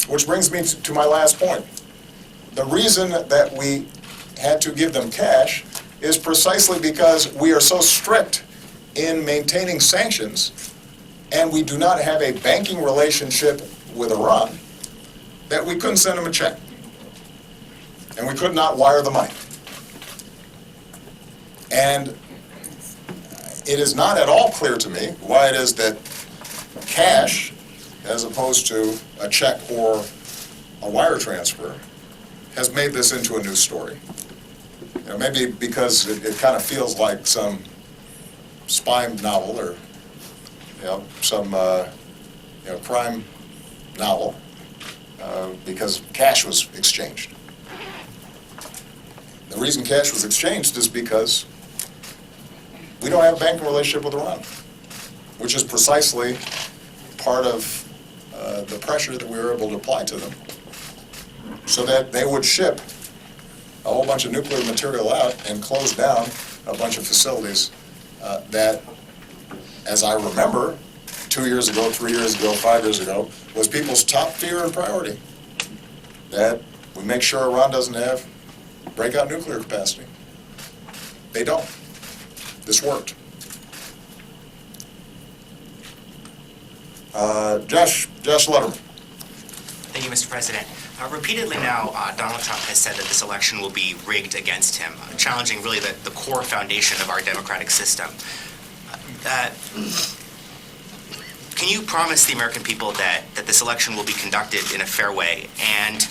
Which brings me to my last point. The reason that we had to give them cash is precisely because we are so strict in maintaining sanctions, and we do not have a banking relationship with Iran, that we couldn't send them a check. And we could not wire the money. And it is not at all clear to me why it is that cash, as opposed to a check or a wire transfer, has made this into a news story. You know, maybe because it kind of feels like some spy novel or some crime novel, because cash was exchanged. The reason cash was exchanged is because we don't have a banking relationship with Iran, which is precisely part of the pressure that we were able to apply to them so that they would ship a whole bunch of nuclear material out and close down a bunch of facilities that, as I remember, 2 years ago, 3 years ago, 5 years ago, was people's top fear and priority. That we make sure Iran doesn't have breakout nuclear capacity. They don't. This worked. Josh Letterman. Thank you, Mr. President. Repeatedly now, Donald Trump has said that this election will be rigged against him, challenging really the core foundation of our democratic system. Can you promise the American people that this election will be conducted in a fair way? And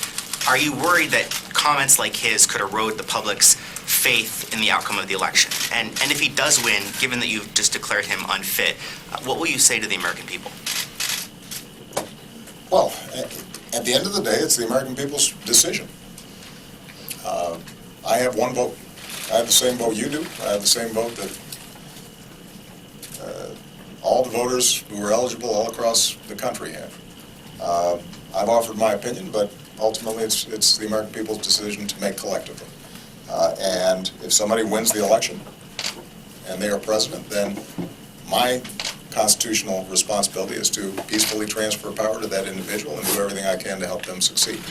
are you worried that comments like his could erode the public's faith in the outcome of the election? And if he does win, given that you've just declared him unfit, what will you say to the American people? Well, at the end of the day, it's the American people's decision. I have one vote. I have the same vote you do. I have the same vote that all the voters who are eligible all across the country have. I've offered my opinion, but ultimately it's the American people's decision to make collectively. And if somebody wins the election and they are president, then my constitutional responsibility is to peacefully transfer power to that individual and do everything I can to help them succeed.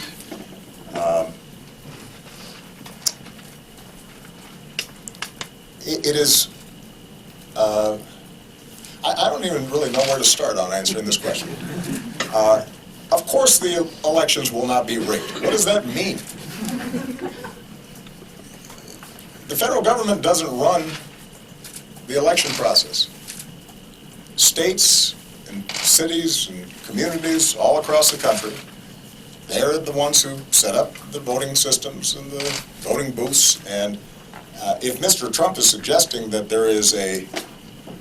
It is, I don't even really know where to start on answering this question. Of course the elections will not be rigged. What does that mean? The federal government doesn't run the election process. States and cities and communities all across the country, they're the ones who set up the voting systems and the voting booths. And if Mr. Trump is suggesting that there is a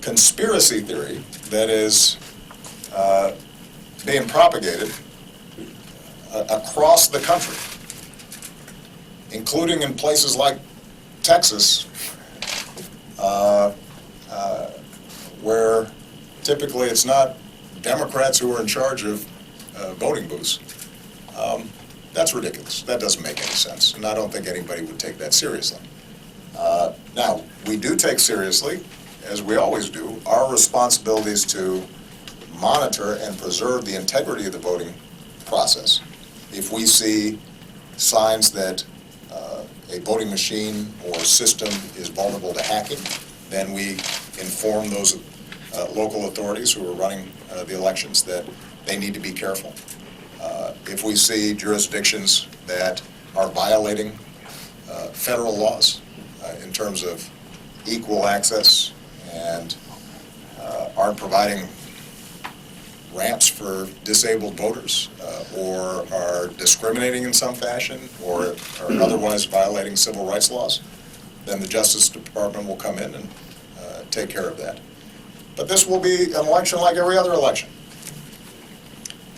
conspiracy theory that is being propagated across the country, including in places like Texas, where typically it's not Democrats who are in charge of voting booths. That's ridiculous. That doesn't make any sense, and I don't think anybody would take that seriously. Now, we do take seriously, as we always do, our responsibilities to monitor and preserve the integrity of the voting process. If we see signs that a voting machine or system is vulnerable to hacking, then we inform those local authorities who are running the elections that they need to be careful. If we see jurisdictions that are violating federal laws in terms of equal access and aren't providing ramps for disabled voters or are discriminating in some fashion or are otherwise violating civil rights laws, then the Justice Department will come in and take care of that. But this will be an election like every other election.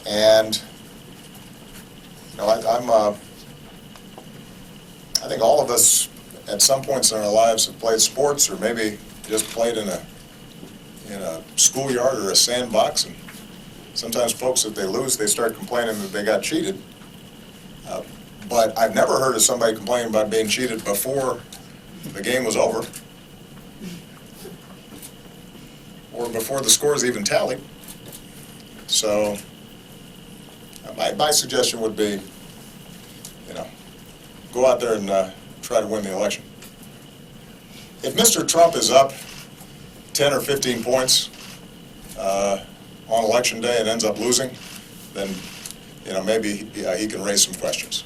And I think all of us at some points in our lives have played sports or maybe just played in a schoolyard or a sandbox, and sometimes folks, if they lose, they start complaining that they got cheated. But I've never heard of somebody complaining about being cheated before the game was over or before the scores even tallied. So my suggestion would be, go out there and try to win the election. If Mr. Trump is up 10 or 15 points on election day and ends up losing, then maybe he can raise some questions.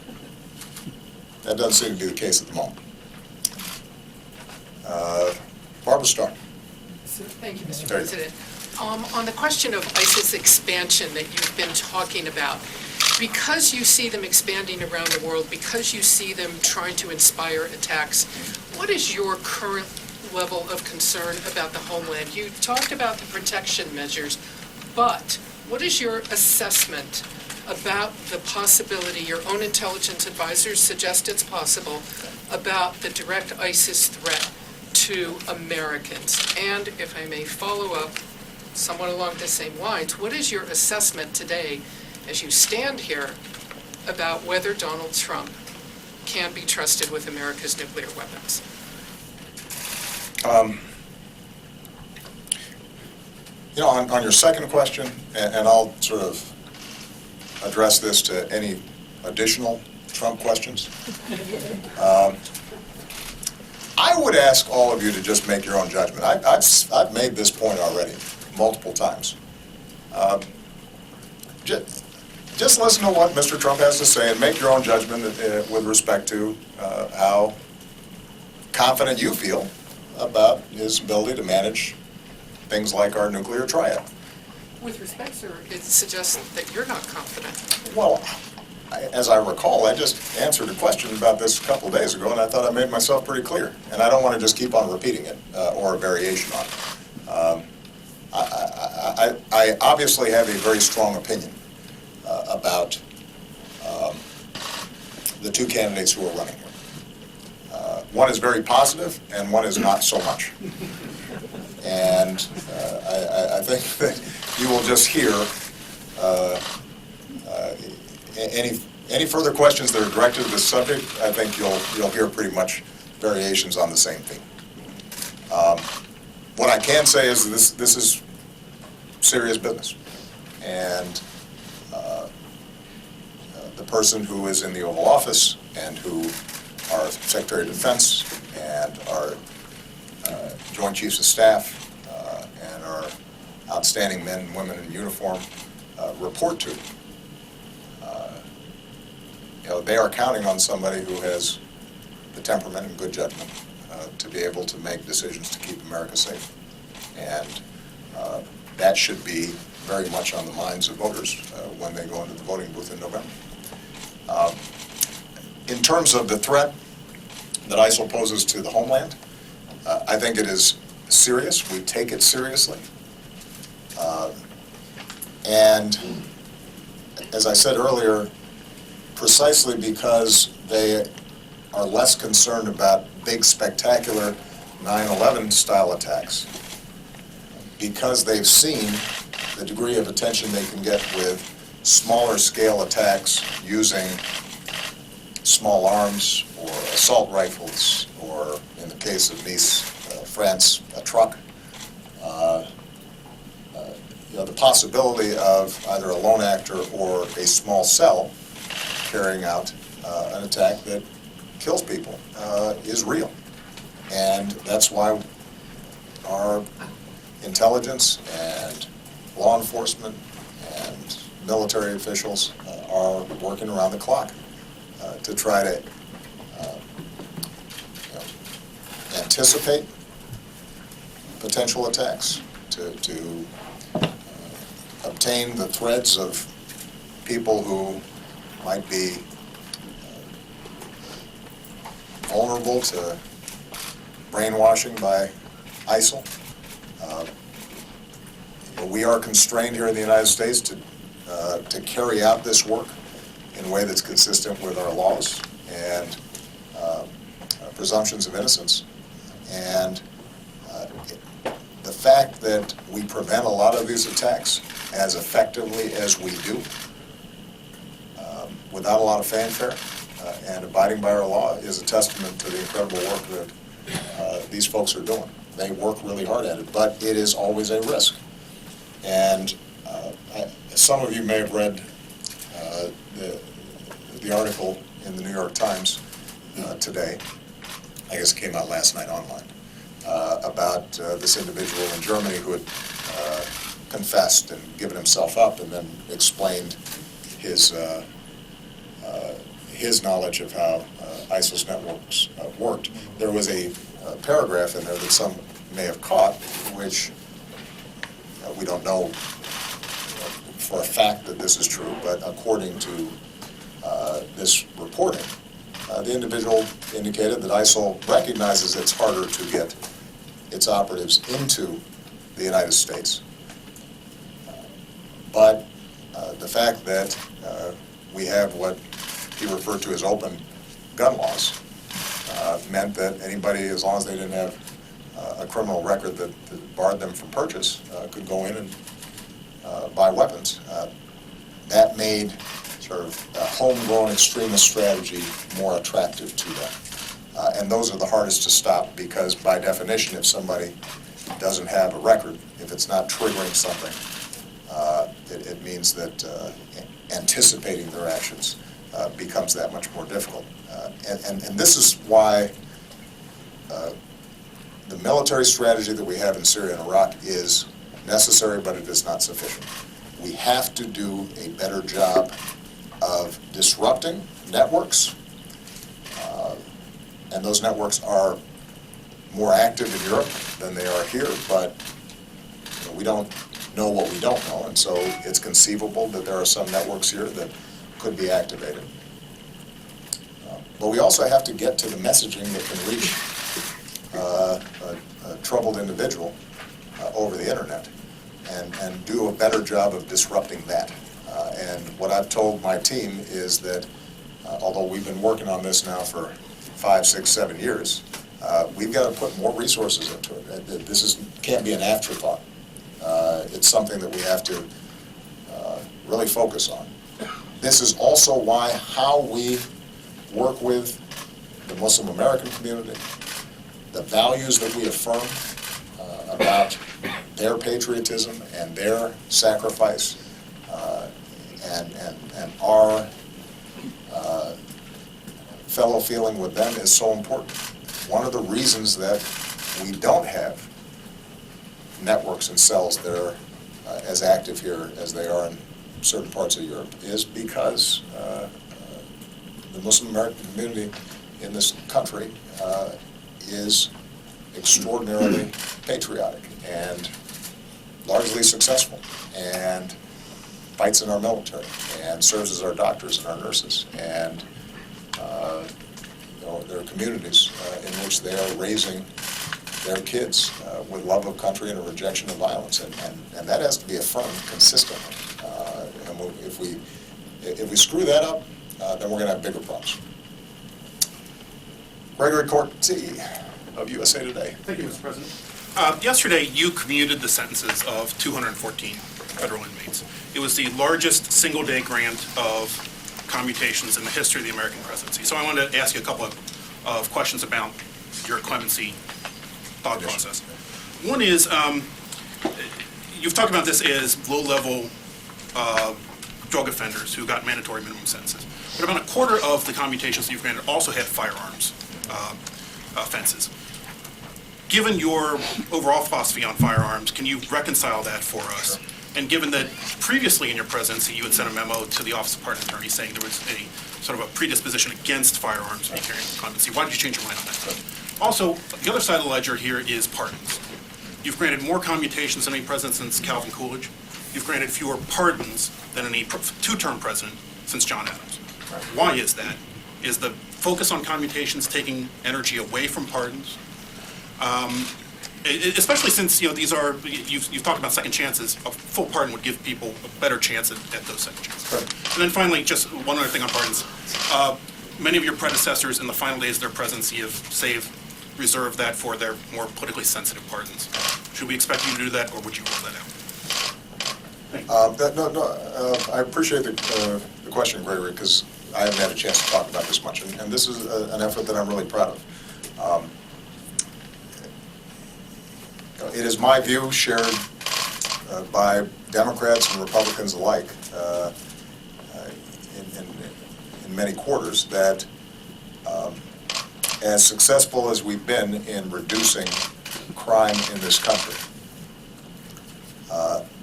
That doesn't seem to be the case at the moment. Barbara Starr. Thank you, Mr. President. On the question of ISIS expansion that you've been talking about, because you see them expanding around the world, because you see them trying to inspire attacks, what is your current level of concern about the homeland? You talked about the protection measures, but what is your assessment about the possibility, your own intelligence advisors suggest it's possible, about the direct ISIS threat to Americans? And if I may follow up somewhat along the same lines, what is your assessment today as you stand here about whether Donald Trump can be trusted with America's nuclear weapons? On your second question, and I'll sort of address this to any additional Trump questions. I would ask all of you to just make your own judgment. I've made this point already multiple times. Just listen to what Mr. Trump has to say and make your own judgment with respect to how confident you feel about his ability to manage things like our nuclear triad. With respect, sir, it suggests that you're not confident. Well, as I recall, I just answered a question about this a couple of days ago, and I thought I made myself pretty clear. And I don't want to just keep on repeating it or a variation on it. I obviously have a very strong opinion about the two candidates who are running here. One is very positive, and one is not so much. And I think that you will just hear any further questions that are directed to this subject. I think you'll hear pretty much variations on the same theme. What I can say is this is serious business, and the person who is in the Oval Office and who our Secretary of Defense and our Joint Chiefs of Staff and our outstanding men and women in uniform report to. They are counting on somebody who has the temperament and good judgment to be able to make decisions to keep America safe. And that should be very much on the minds of voters when they go into the voting booth in November. In terms of the threat that ISIL poses to the homeland, I think it is serious. We take it seriously. And as I said earlier, precisely because they are less concerned about big, spectacular 9/11 style attacks, because they've seen the degree of attention they can get with smaller scale attacks using small arms or assault rifles, or in the case of Nice, France, a truck. The possibility of either a lone actor or a small cell carrying out an attack that kills people is real. And that's why our intelligence and law enforcement and military officials are working around the clock to try to anticipate potential attacks, to obtain the threads of people who might be vulnerable to brainwashing by ISIL. But we are constrained here in the United States to carry out this work in a way that's consistent with our laws and presumptions of innocence. And the fact that we prevent a lot of these attacks as effectively as we do, without a lot of fanfare and abiding by our law, is a testament to the incredible work that these folks are doing. They work really hard at it, but it is always a risk. And some of you may have read the article in the New York Times today, I guess it came out last night online, about this individual in Germany who had confessed and given himself up and then explained his knowledge of how ISIL's networks worked. There was a paragraph in there that some may have caught, which we don't know for a fact that this is true, but according to this reporting, the individual indicated that ISIL recognizes it's harder to get its operatives into the United States. But the fact that we have what he referred to as open gun laws meant that anybody, as long as they didn't have a criminal record that barred them from purchase, could go in and buy weapons. That made sort of a homegrown extremist strategy more attractive to them. And those are the hardest to stop because, by definition, if somebody doesn't have a record, if it's not triggering something, it means that anticipating their actions becomes that much more difficult. And this is why the military strategy that we have in Syria and Iraq is necessary, but it is not sufficient. We have to do a better job of disrupting networks, and those networks are more active in Europe than they are here, but we don't know what we don't know, and so it's conceivable that there are some networks here that could be activated. But we also have to get to the messaging that can reach a troubled individual over the internet and do a better job of disrupting that. And what I've told my team is that although we've been working on this now for 5, 6, 7 years, we've got to put more resources into it. This can't be an afterthought. It's something that we have to really focus on. This is also why how we work with the Muslim American community, the values that we affirm about their patriotism and their sacrifice, and our fellow feeling with them is so important. One of the reasons that we don't have networks and cells that are as active here as they are in certain parts of Europe is because the Muslim American community in this country is extraordinarily patriotic and largely successful, and fights in our military, and serves as our doctors and our nurses, and there are communities in which they are raising their kids with love of country and a rejection of violence, and that has to be affirmed consistently. And if we If we screw that up, then we're going to have bigger problems. Gregory Corti of USA Today. Thank you, Mr. President. Yesterday, you commuted the sentences of 214 federal inmates. It was the largest single-day grant of commutations in the history of the American presidency. So I wanted to ask you a couple of questions about your clemency thought process. One is, you've talked about this as low-level drug offenders who got mandatory minimum sentences. But about a quarter of the commutations that you've granted also had firearms offenses. Given your overall philosophy on firearms, can you reconcile that for us? And given that previously in your presidency, you had sent a memo to the Office of Pardon Attorney saying there was a sort of a predisposition against firearms being carried into clemency, why did you change your mind on that? Also, the other side of the ledger here is pardons. You've granted more commutations than any president since Calvin Coolidge. You've granted fewer pardons than any two-term president since John Adams. Why is that? Is the focus on commutations taking energy away from pardons? Especially since, these are, you've talked about second chances. A full pardon would give people a better chance at those second chances. Right. And then finally, just one other thing on pardons. Many of your predecessors in the final days of their presidency have reserved that for their more politically sensitive pardons. Should we expect you to do that, or would you rule that out? I appreciate the question, Gregory, because I haven't had a chance to talk about this much, and this is an effort that I'm really proud of. It is my view, shared by Democrats and Republicans alike in many quarters, that as successful as we've been in reducing crime in this country,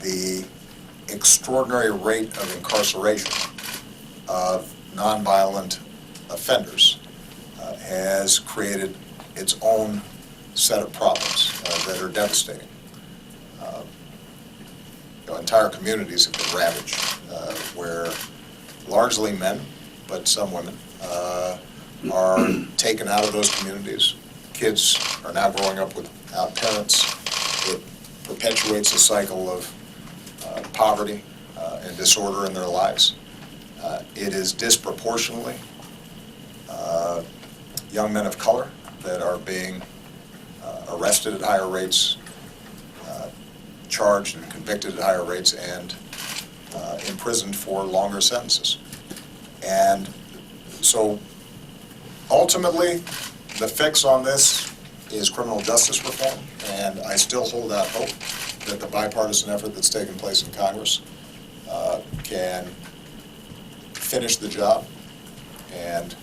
the extraordinary rate of incarceration of nonviolent offenders has created its own set of problems that are devastating. Entire communities have been ravaged, where largely men, but some women, are taken out of those communities. Kids are now growing up without parents. It perpetuates a cycle of poverty and disorder in their lives. It is disproportionately young men of color that are being arrested at higher rates, charged and convicted at higher rates, and imprisoned for longer sentences. And so ultimately, the fix on this is criminal justice reform, and I still hold out hope that the bipartisan effort that's taken place in Congress can finish the job, and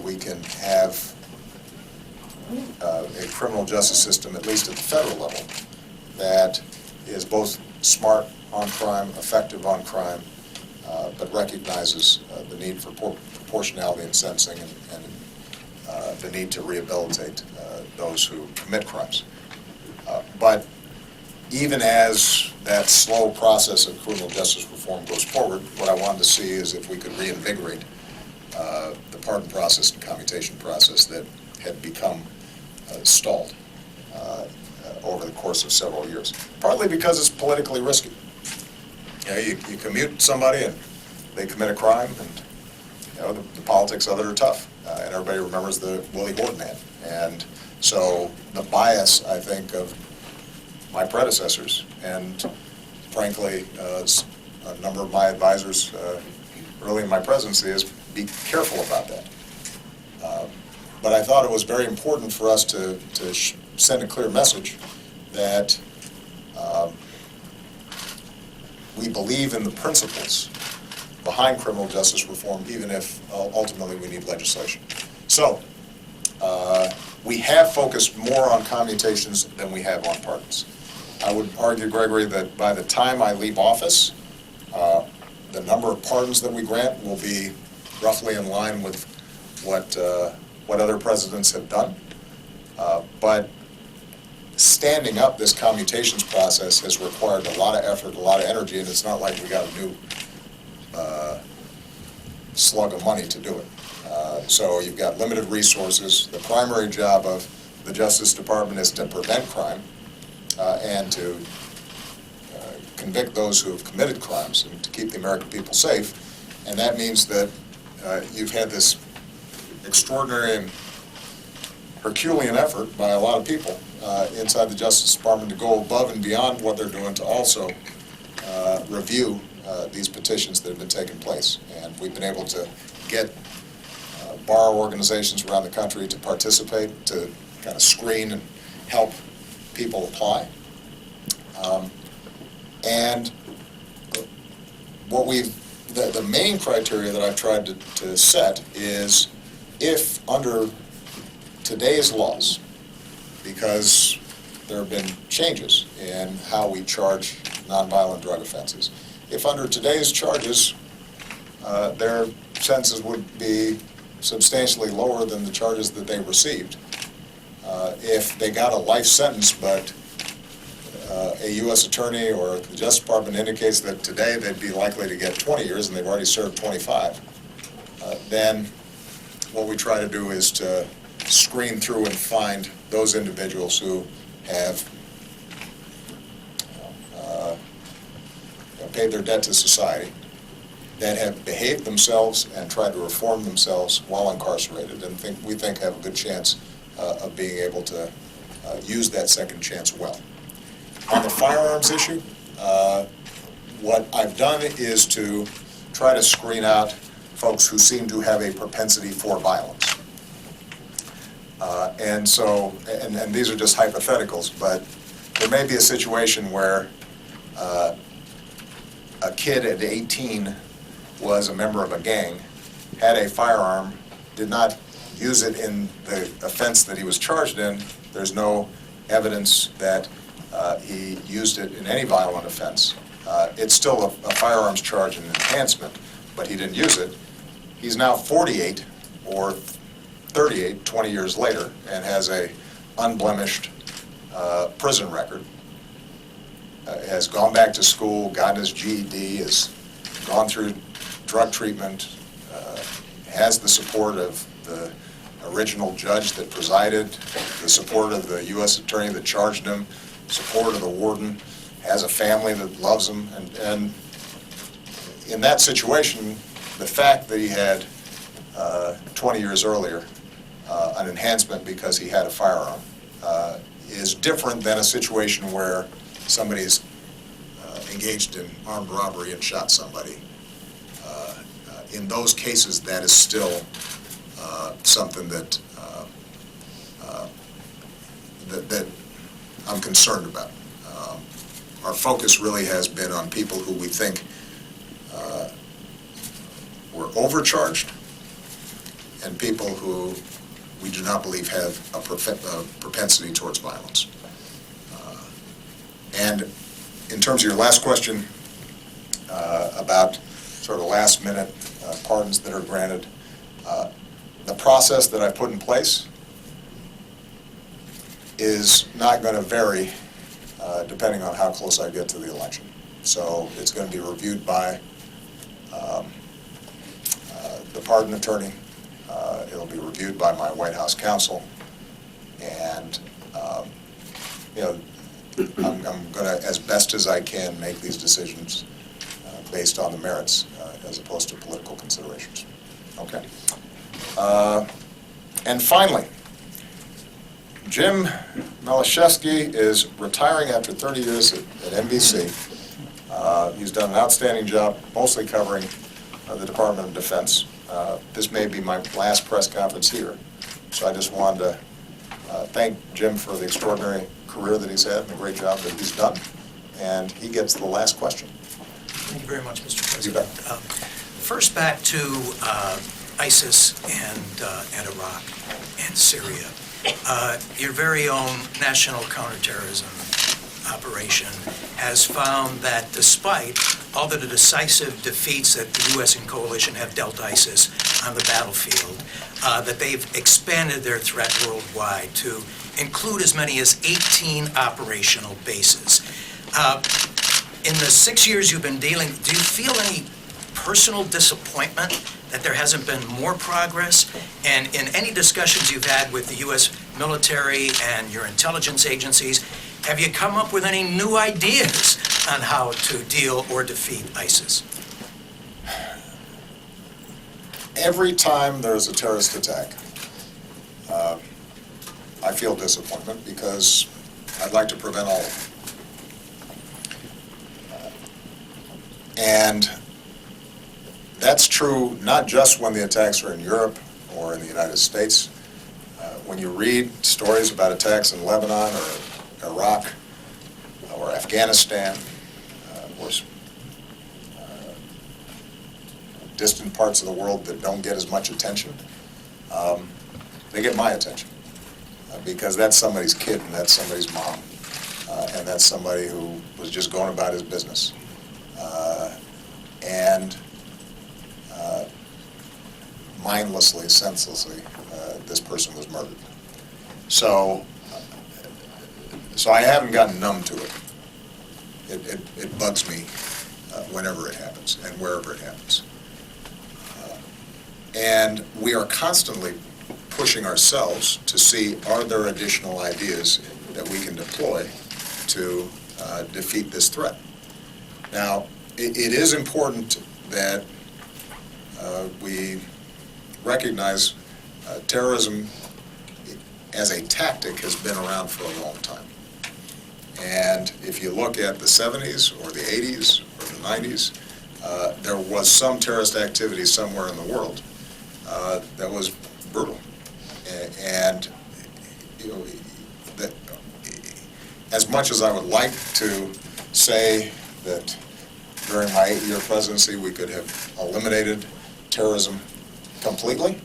we can have a criminal justice system, at least at the federal level, that is both smart on crime, effective on crime, but recognizes the need for proportionality in sentencing and the need to rehabilitate those who commit crimes. But even as that slow process of criminal justice reform goes forward, what I wanted to see is if we could reinvigorate the pardon process and commutation process that had become stalled over the course of several years, partly because it's politically risky. You commute somebody and they commit a crime, and the politics of it are tough, and everybody remembers the Willie Horton ad. And so the bias, I think, of my predecessors, and frankly, a number of my advisors early in my presidency, is be careful about that. But I thought it was very important for us to send a clear message that we believe in the principles behind criminal justice reform, even if ultimately we need legislation. So we have focused more on commutations than we have on pardons. I would argue, Gregory, that by the time I leave office, the number of pardons that we grant will be roughly in line with what other presidents have done. But standing up this commutations process has required a lot of effort, a lot of energy, and it's not like we got a new slug of money to do it. So you've got limited resources. The primary job of the Justice Department is to prevent crime and to convict those who have committed crimes and to keep the American people safe. And that means that you've had this extraordinary and Herculean effort by a lot of people inside the Justice Department to go above and beyond what they're doing to also review these petitions that have been taking place. And we've been able to get bar organizations around the country to participate, to kind of screen and help people apply. And what the main criteria that I've tried to set is if under today's laws, because there have been changes in how we charge nonviolent drug offenses, if under today's charges, their sentences would be substantially lower than the charges that they received. If they got a life sentence, but a U.S. attorney or the Justice Department indicates that today they'd be likely to get 20 years and they've already served 25, then what we try to do is to screen through and find those individuals who have paid their debt to society, that have behaved themselves and tried to reform themselves while incarcerated, and we think have a good chance of being able to use that second chance well. On the firearms issue, what I've done is to try to screen out folks who seem to have a propensity for violence. And these are just hypotheticals, but there may be a situation where a kid at 18 was a member of a gang, had a firearm, did not use it in the offense that he was charged in. There's no evidence that he used it in any violent offense. It's still a firearms charge and enhancement, but he didn't use it. He's now 48 or 38, 20 years later, and has a unblemished prison record. Has gone back to school, gotten his GED, has gone through drug treatment, has the support of the original judge that presided, the support of the U.S. attorney that charged him, support of the warden, has a family that loves him, and in that situation, the fact that he had 20 years earlier an enhancement because he had a firearm is different than a situation where somebody's engaged in armed robbery and shot somebody. In those cases, that is still something that that I'm concerned about. Our focus really has been on people who we think were overcharged and people who we do not believe have a propensity towards violence. And in terms of your last question about sort of last-minute pardons that are granted, the process that I've put in place is not going to vary depending on how close I get to the election. So it's going to be reviewed by the pardon attorney. It'll be reviewed by my White House counsel, and I'm going to, as best as I can, make these decisions based on the merits as opposed to political considerations. Okay. And finally, Jim Malashevsky is retiring after 30 years at NBC. He's done an outstanding job, mostly covering the Department of Defense. This may be my last press conference here, so I just wanted to thank Jim for the extraordinary career that he's had and the great job that he's done. And he gets the last question. Thank you very much, Mr. President. First, back to ISIS and Iraq and Syria. Your very own National Counterterrorism Operation has found that despite all the decisive defeats that the U.S. and coalition have dealt ISIS on the battlefield, that they've expanded their threat worldwide to include as many as 18 operational bases. In the 6 years you've been dealing, do you feel any personal disappointment that there hasn't been more progress? And in any discussions you've had with the U.S. military and your intelligence agencies, have you come up with any new ideas on how to deal or defeat ISIS? Every time there's a terrorist attack, I feel disappointment because I'd like to prevent all of them. And that's true not just when the attacks are in Europe or in the United States. When you read stories about attacks in Lebanon or Iraq or Afghanistan or distant parts of the world that don't get as much attention, they get my attention because that's somebody's kid and that's somebody's mom and that's somebody who was just going about his business. And mindlessly, senselessly, this person was murdered. So I haven't gotten numb to it. It bugs me whenever it happens and wherever it happens. And we are constantly pushing ourselves to see, are there additional ideas that we can deploy to defeat this threat? Now, it is important that we recognize terrorism as a tactic has been around for a long time. And if you look at the 70s or the 80s or the 90s, there was some terrorist activity somewhere in the world that was brutal. And you know, that, as much as I would like to say that during my 8-year presidency we could have eliminated terrorism completely,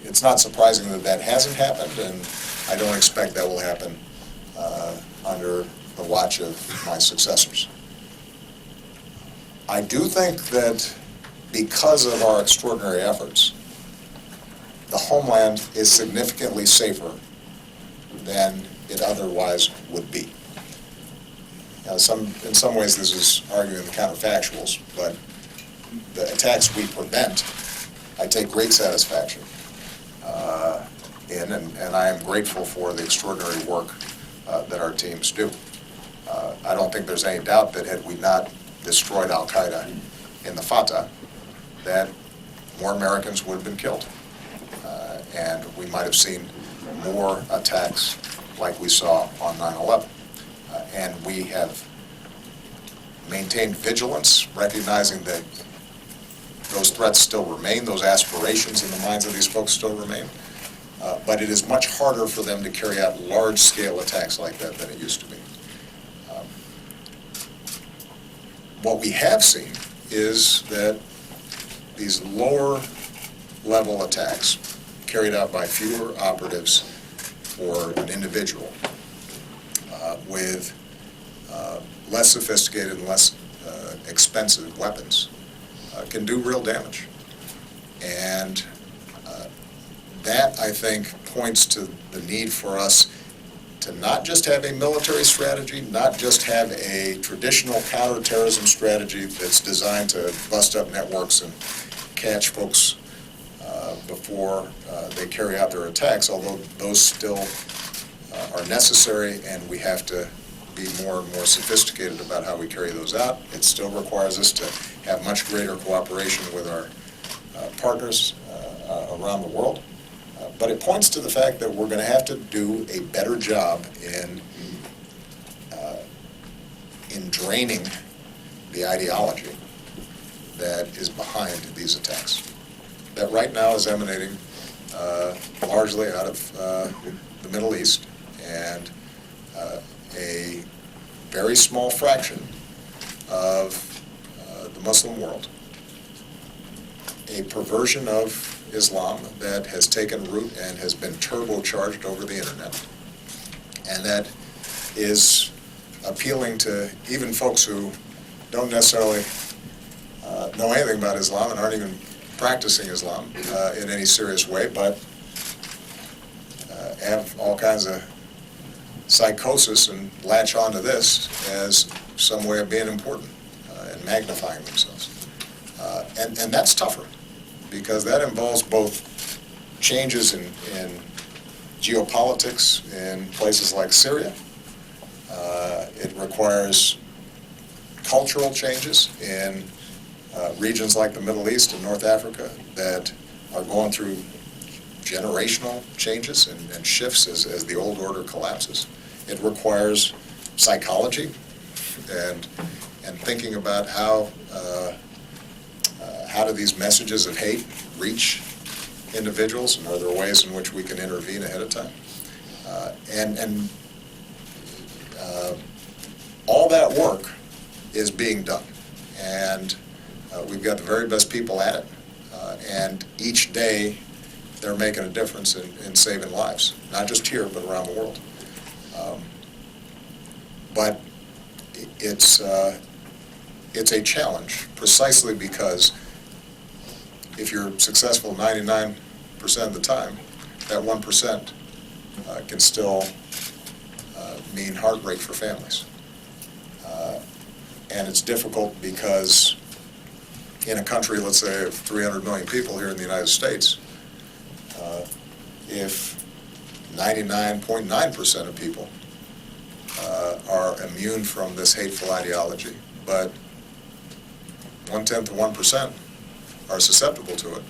it's not surprising that that hasn't happened, and I don't expect that will happen under the watch of my successors. I do think that because of our extraordinary efforts, the homeland is significantly safer than it otherwise would be. Now, in some ways this is arguing the counterfactuals, but the attacks we prevent, I take great satisfaction in, and I am grateful for the extraordinary work that our teams do. I don't think there's any doubt that had we not destroyed Al-Qaeda in the Fatah, that more Americans would have been killed. And we might have seen more attacks like we saw on 9/11. And we have maintained vigilance, recognizing that those threats still remain, those aspirations in the minds of these folks still remain. But it is much harder for them to carry out large-scale attacks like that than it used to be. What we have seen is that these lower-level attacks carried out by fewer operatives or an individual with less sophisticated and less expensive weapons can do real damage. And that, I think, points to the need for us to not just have a military strategy, not just have a traditional counterterrorism strategy that's designed to bust up networks and catch folks before they carry out their attacks, although those still are necessary and we have to be more and more sophisticated about how we carry those out. It still requires us to have much greater cooperation with our partners around the world. But it points to the fact that we're going to have to do a better job in draining the ideology that is behind these attacks. That right now is emanating largely out of the Middle East and a very small fraction of the Muslim world. A perversion of Islam that has taken root and has been turbocharged over the internet, and that is appealing to even folks who don't necessarily know anything about Islam and aren't even practicing Islam in any serious way, but have all kinds of psychosis and latch onto this as some way of being important and magnifying themselves. And that's tougher, because that involves both changes in geopolitics in places like Syria. It requires cultural changes in regions like the Middle East and North Africa that are going through generational changes and shifts as the old order collapses. It requires psychology and thinking about how do these messages of hate reach individuals, and are there ways in which we can intervene ahead of time? All that work is being done, and we've got the very best people at it, and each day they're making a difference in saving lives, not just here, but around the world. But it's a challenge, precisely because if you're successful 99% of the time, that 1% can still mean heartbreak for families. And it's difficult because in a country, let's say, of 300 million people here in the United States, if 99.9% of people are immune from this hateful ideology, but 1/10 of 1% are susceptible to it,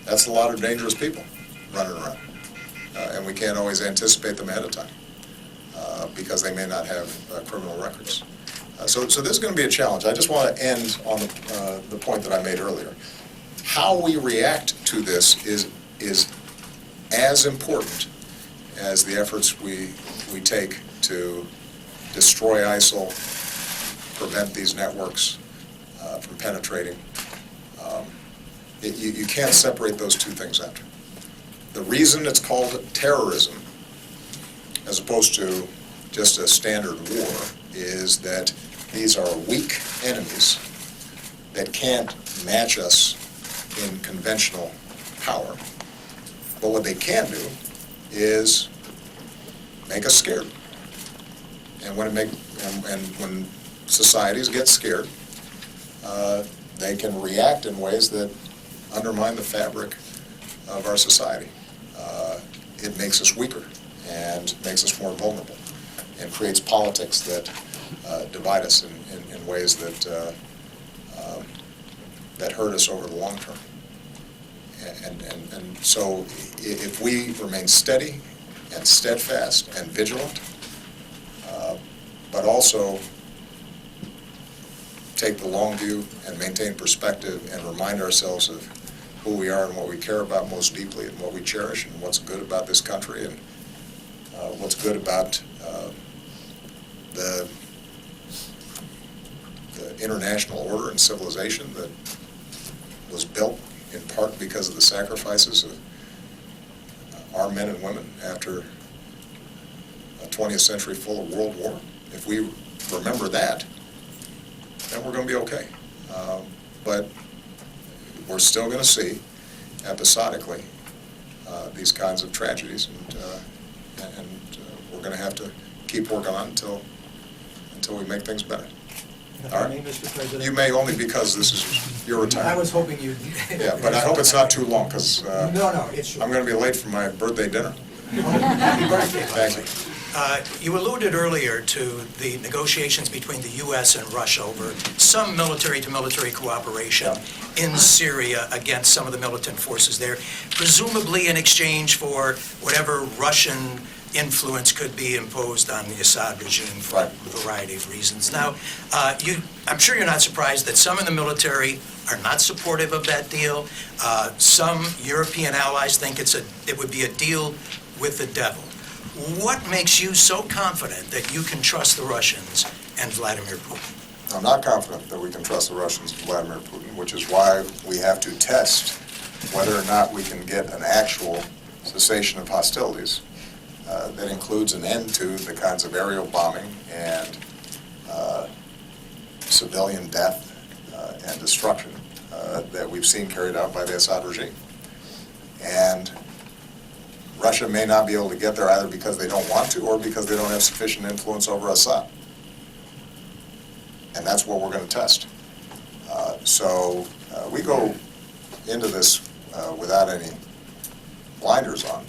that's a lot of dangerous people running around. And we can't always anticipate them ahead of time because they may not have criminal records. So this is going to be a challenge. I just want to end on the point that I made earlier. How we react to this is as important as the efforts we take to destroy ISIL, prevent these networks from penetrating. You can't separate those two things out. The reason it's called terrorism, as opposed to just a standard war, is that these are weak enemies that can't match us in conventional power. But what they can do is make us scared. And when societies get scared, they can react in ways that undermine the fabric of our society. It makes us weaker and makes us more vulnerable and creates politics that divide us in ways that hurt us over the long term. And so if we remain steady and steadfast and vigilant, but also take the long view and maintain perspective and remind ourselves of who we are and what we care about most deeply and what we cherish and what's good about this country and what's good about the international order and civilization that was built in part because of the sacrifices of our men and women after a 20th century full of world war. If we remember that, then we're going to be okay. But we're still going to see episodically these kinds of tragedies, and we're going to have to keep working on it until we make things better. All right? Mr. President. You may only because this is your retirement. I was hoping you'd. Yeah, but I hope it's not too long, because No, it's short. I'm going to be late for my birthday dinner. Happy birthday. Thank you. You alluded earlier to the negotiations between the U.S. and Russia over some military-to-military cooperation in Syria against some of the militant forces there, presumably in exchange for whatever Russian influence could be imposed on the Assad regime for a variety of reasons. Now, I'm sure you're not surprised that some in the military are not supportive of that deal. Some European allies think it would be a deal with the devil. What makes you so confident that you can trust the Russians and Vladimir Putin? I'm not confident that we can trust the Russians and Vladimir Putin, which is why we have to test whether or not we can get an actual cessation of hostilities that includes an end to the kinds of aerial bombing and civilian death and destruction that we've seen carried out by the Assad regime. And Russia may not be able to get there either because they don't want to or because they don't have sufficient influence over Assad. And that's what we're going to test. So we go into this without any blinders on.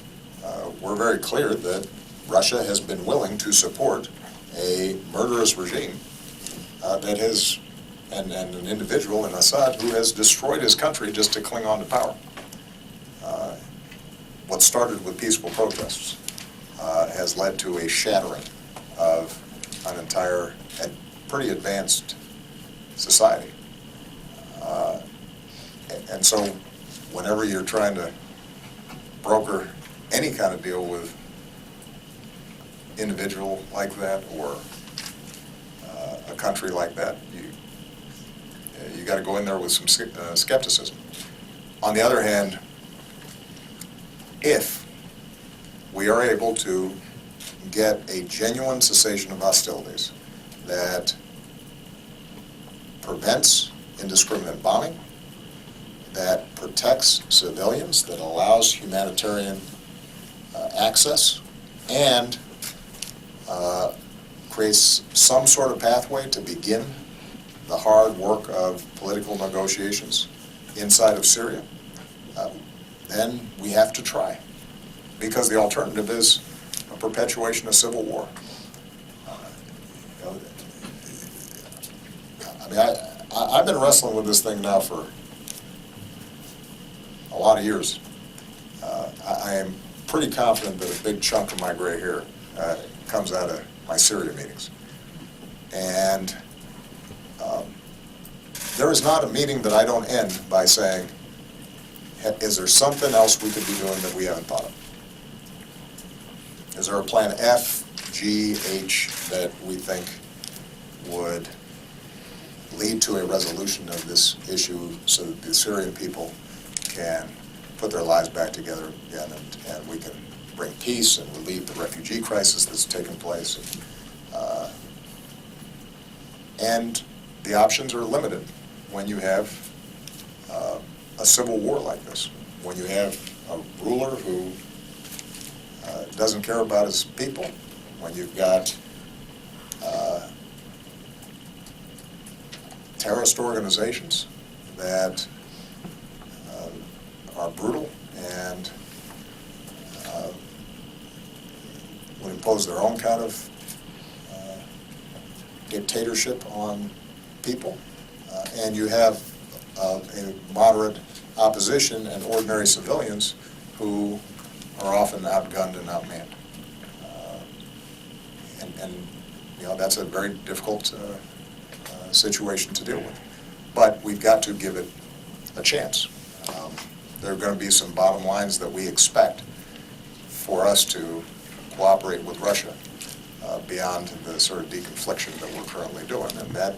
We're very clear that Russia has been willing to support a murderous regime that has, and an individual in Assad who has destroyed his country just to cling on to power. What started with peaceful protests has led to a shattering of an entire and pretty advanced society. And so whenever you're trying to broker any kind of deal with individual like that or a country like that, you got to go in there with some skepticism. On the other hand, if we are able to get a genuine cessation of hostilities that prevents indiscriminate bombing, that protects civilians, that allows humanitarian access, and creates some sort of pathway to begin the hard work of political negotiations inside of Syria, then we have to try. Because the alternative is a perpetuation of civil war. I've been wrestling with this thing now for a lot of years. I am pretty confident that a big chunk of my gray hair comes out of my Syria meetings. And there is not a meeting that I don't end by saying, is there something else we could be doing that we haven't thought of? Is there a plan F, G, H that we think would lead to a resolution of this issue so that the Syrian people can put their lives back together again and we can bring peace and relieve the refugee crisis that's taken place? And the options are limited when you have a civil war like this, when you have a ruler who doesn't care about his people, when you've got terrorist organizations that are brutal and would impose their own kind of dictatorship on people, and you have a moderate opposition and ordinary civilians who are often outgunned and outmanned. And you know, that's a very difficult situation to deal with. But we've got to give it a chance. There are going to be some bottom lines that we expect for us to cooperate with Russia beyond the sort of deconfliction that we're currently doing. And that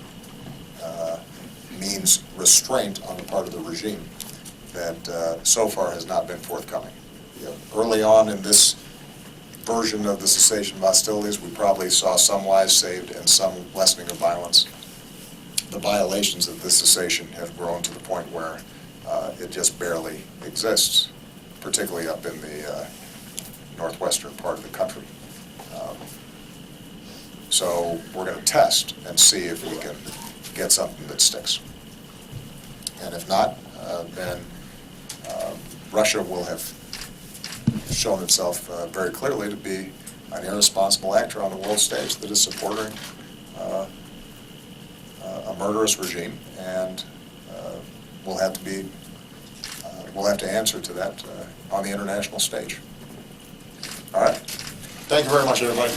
means restraint on the part of the regime that so far has not been forthcoming. You know, early on in this version of the cessation of hostilities, we probably saw some lives saved and some lessening of violence. The violations of this cessation have grown to the point where it just barely exists, particularly up in the northwestern part of the country. So we're going to test and see if we can get something that sticks. And if not, then Russia will have shown itself very clearly to be an irresponsible actor on the world stage that is supporting a murderous regime, and we'll have to answer to that on the international stage. All right. Thank you very much, everybody.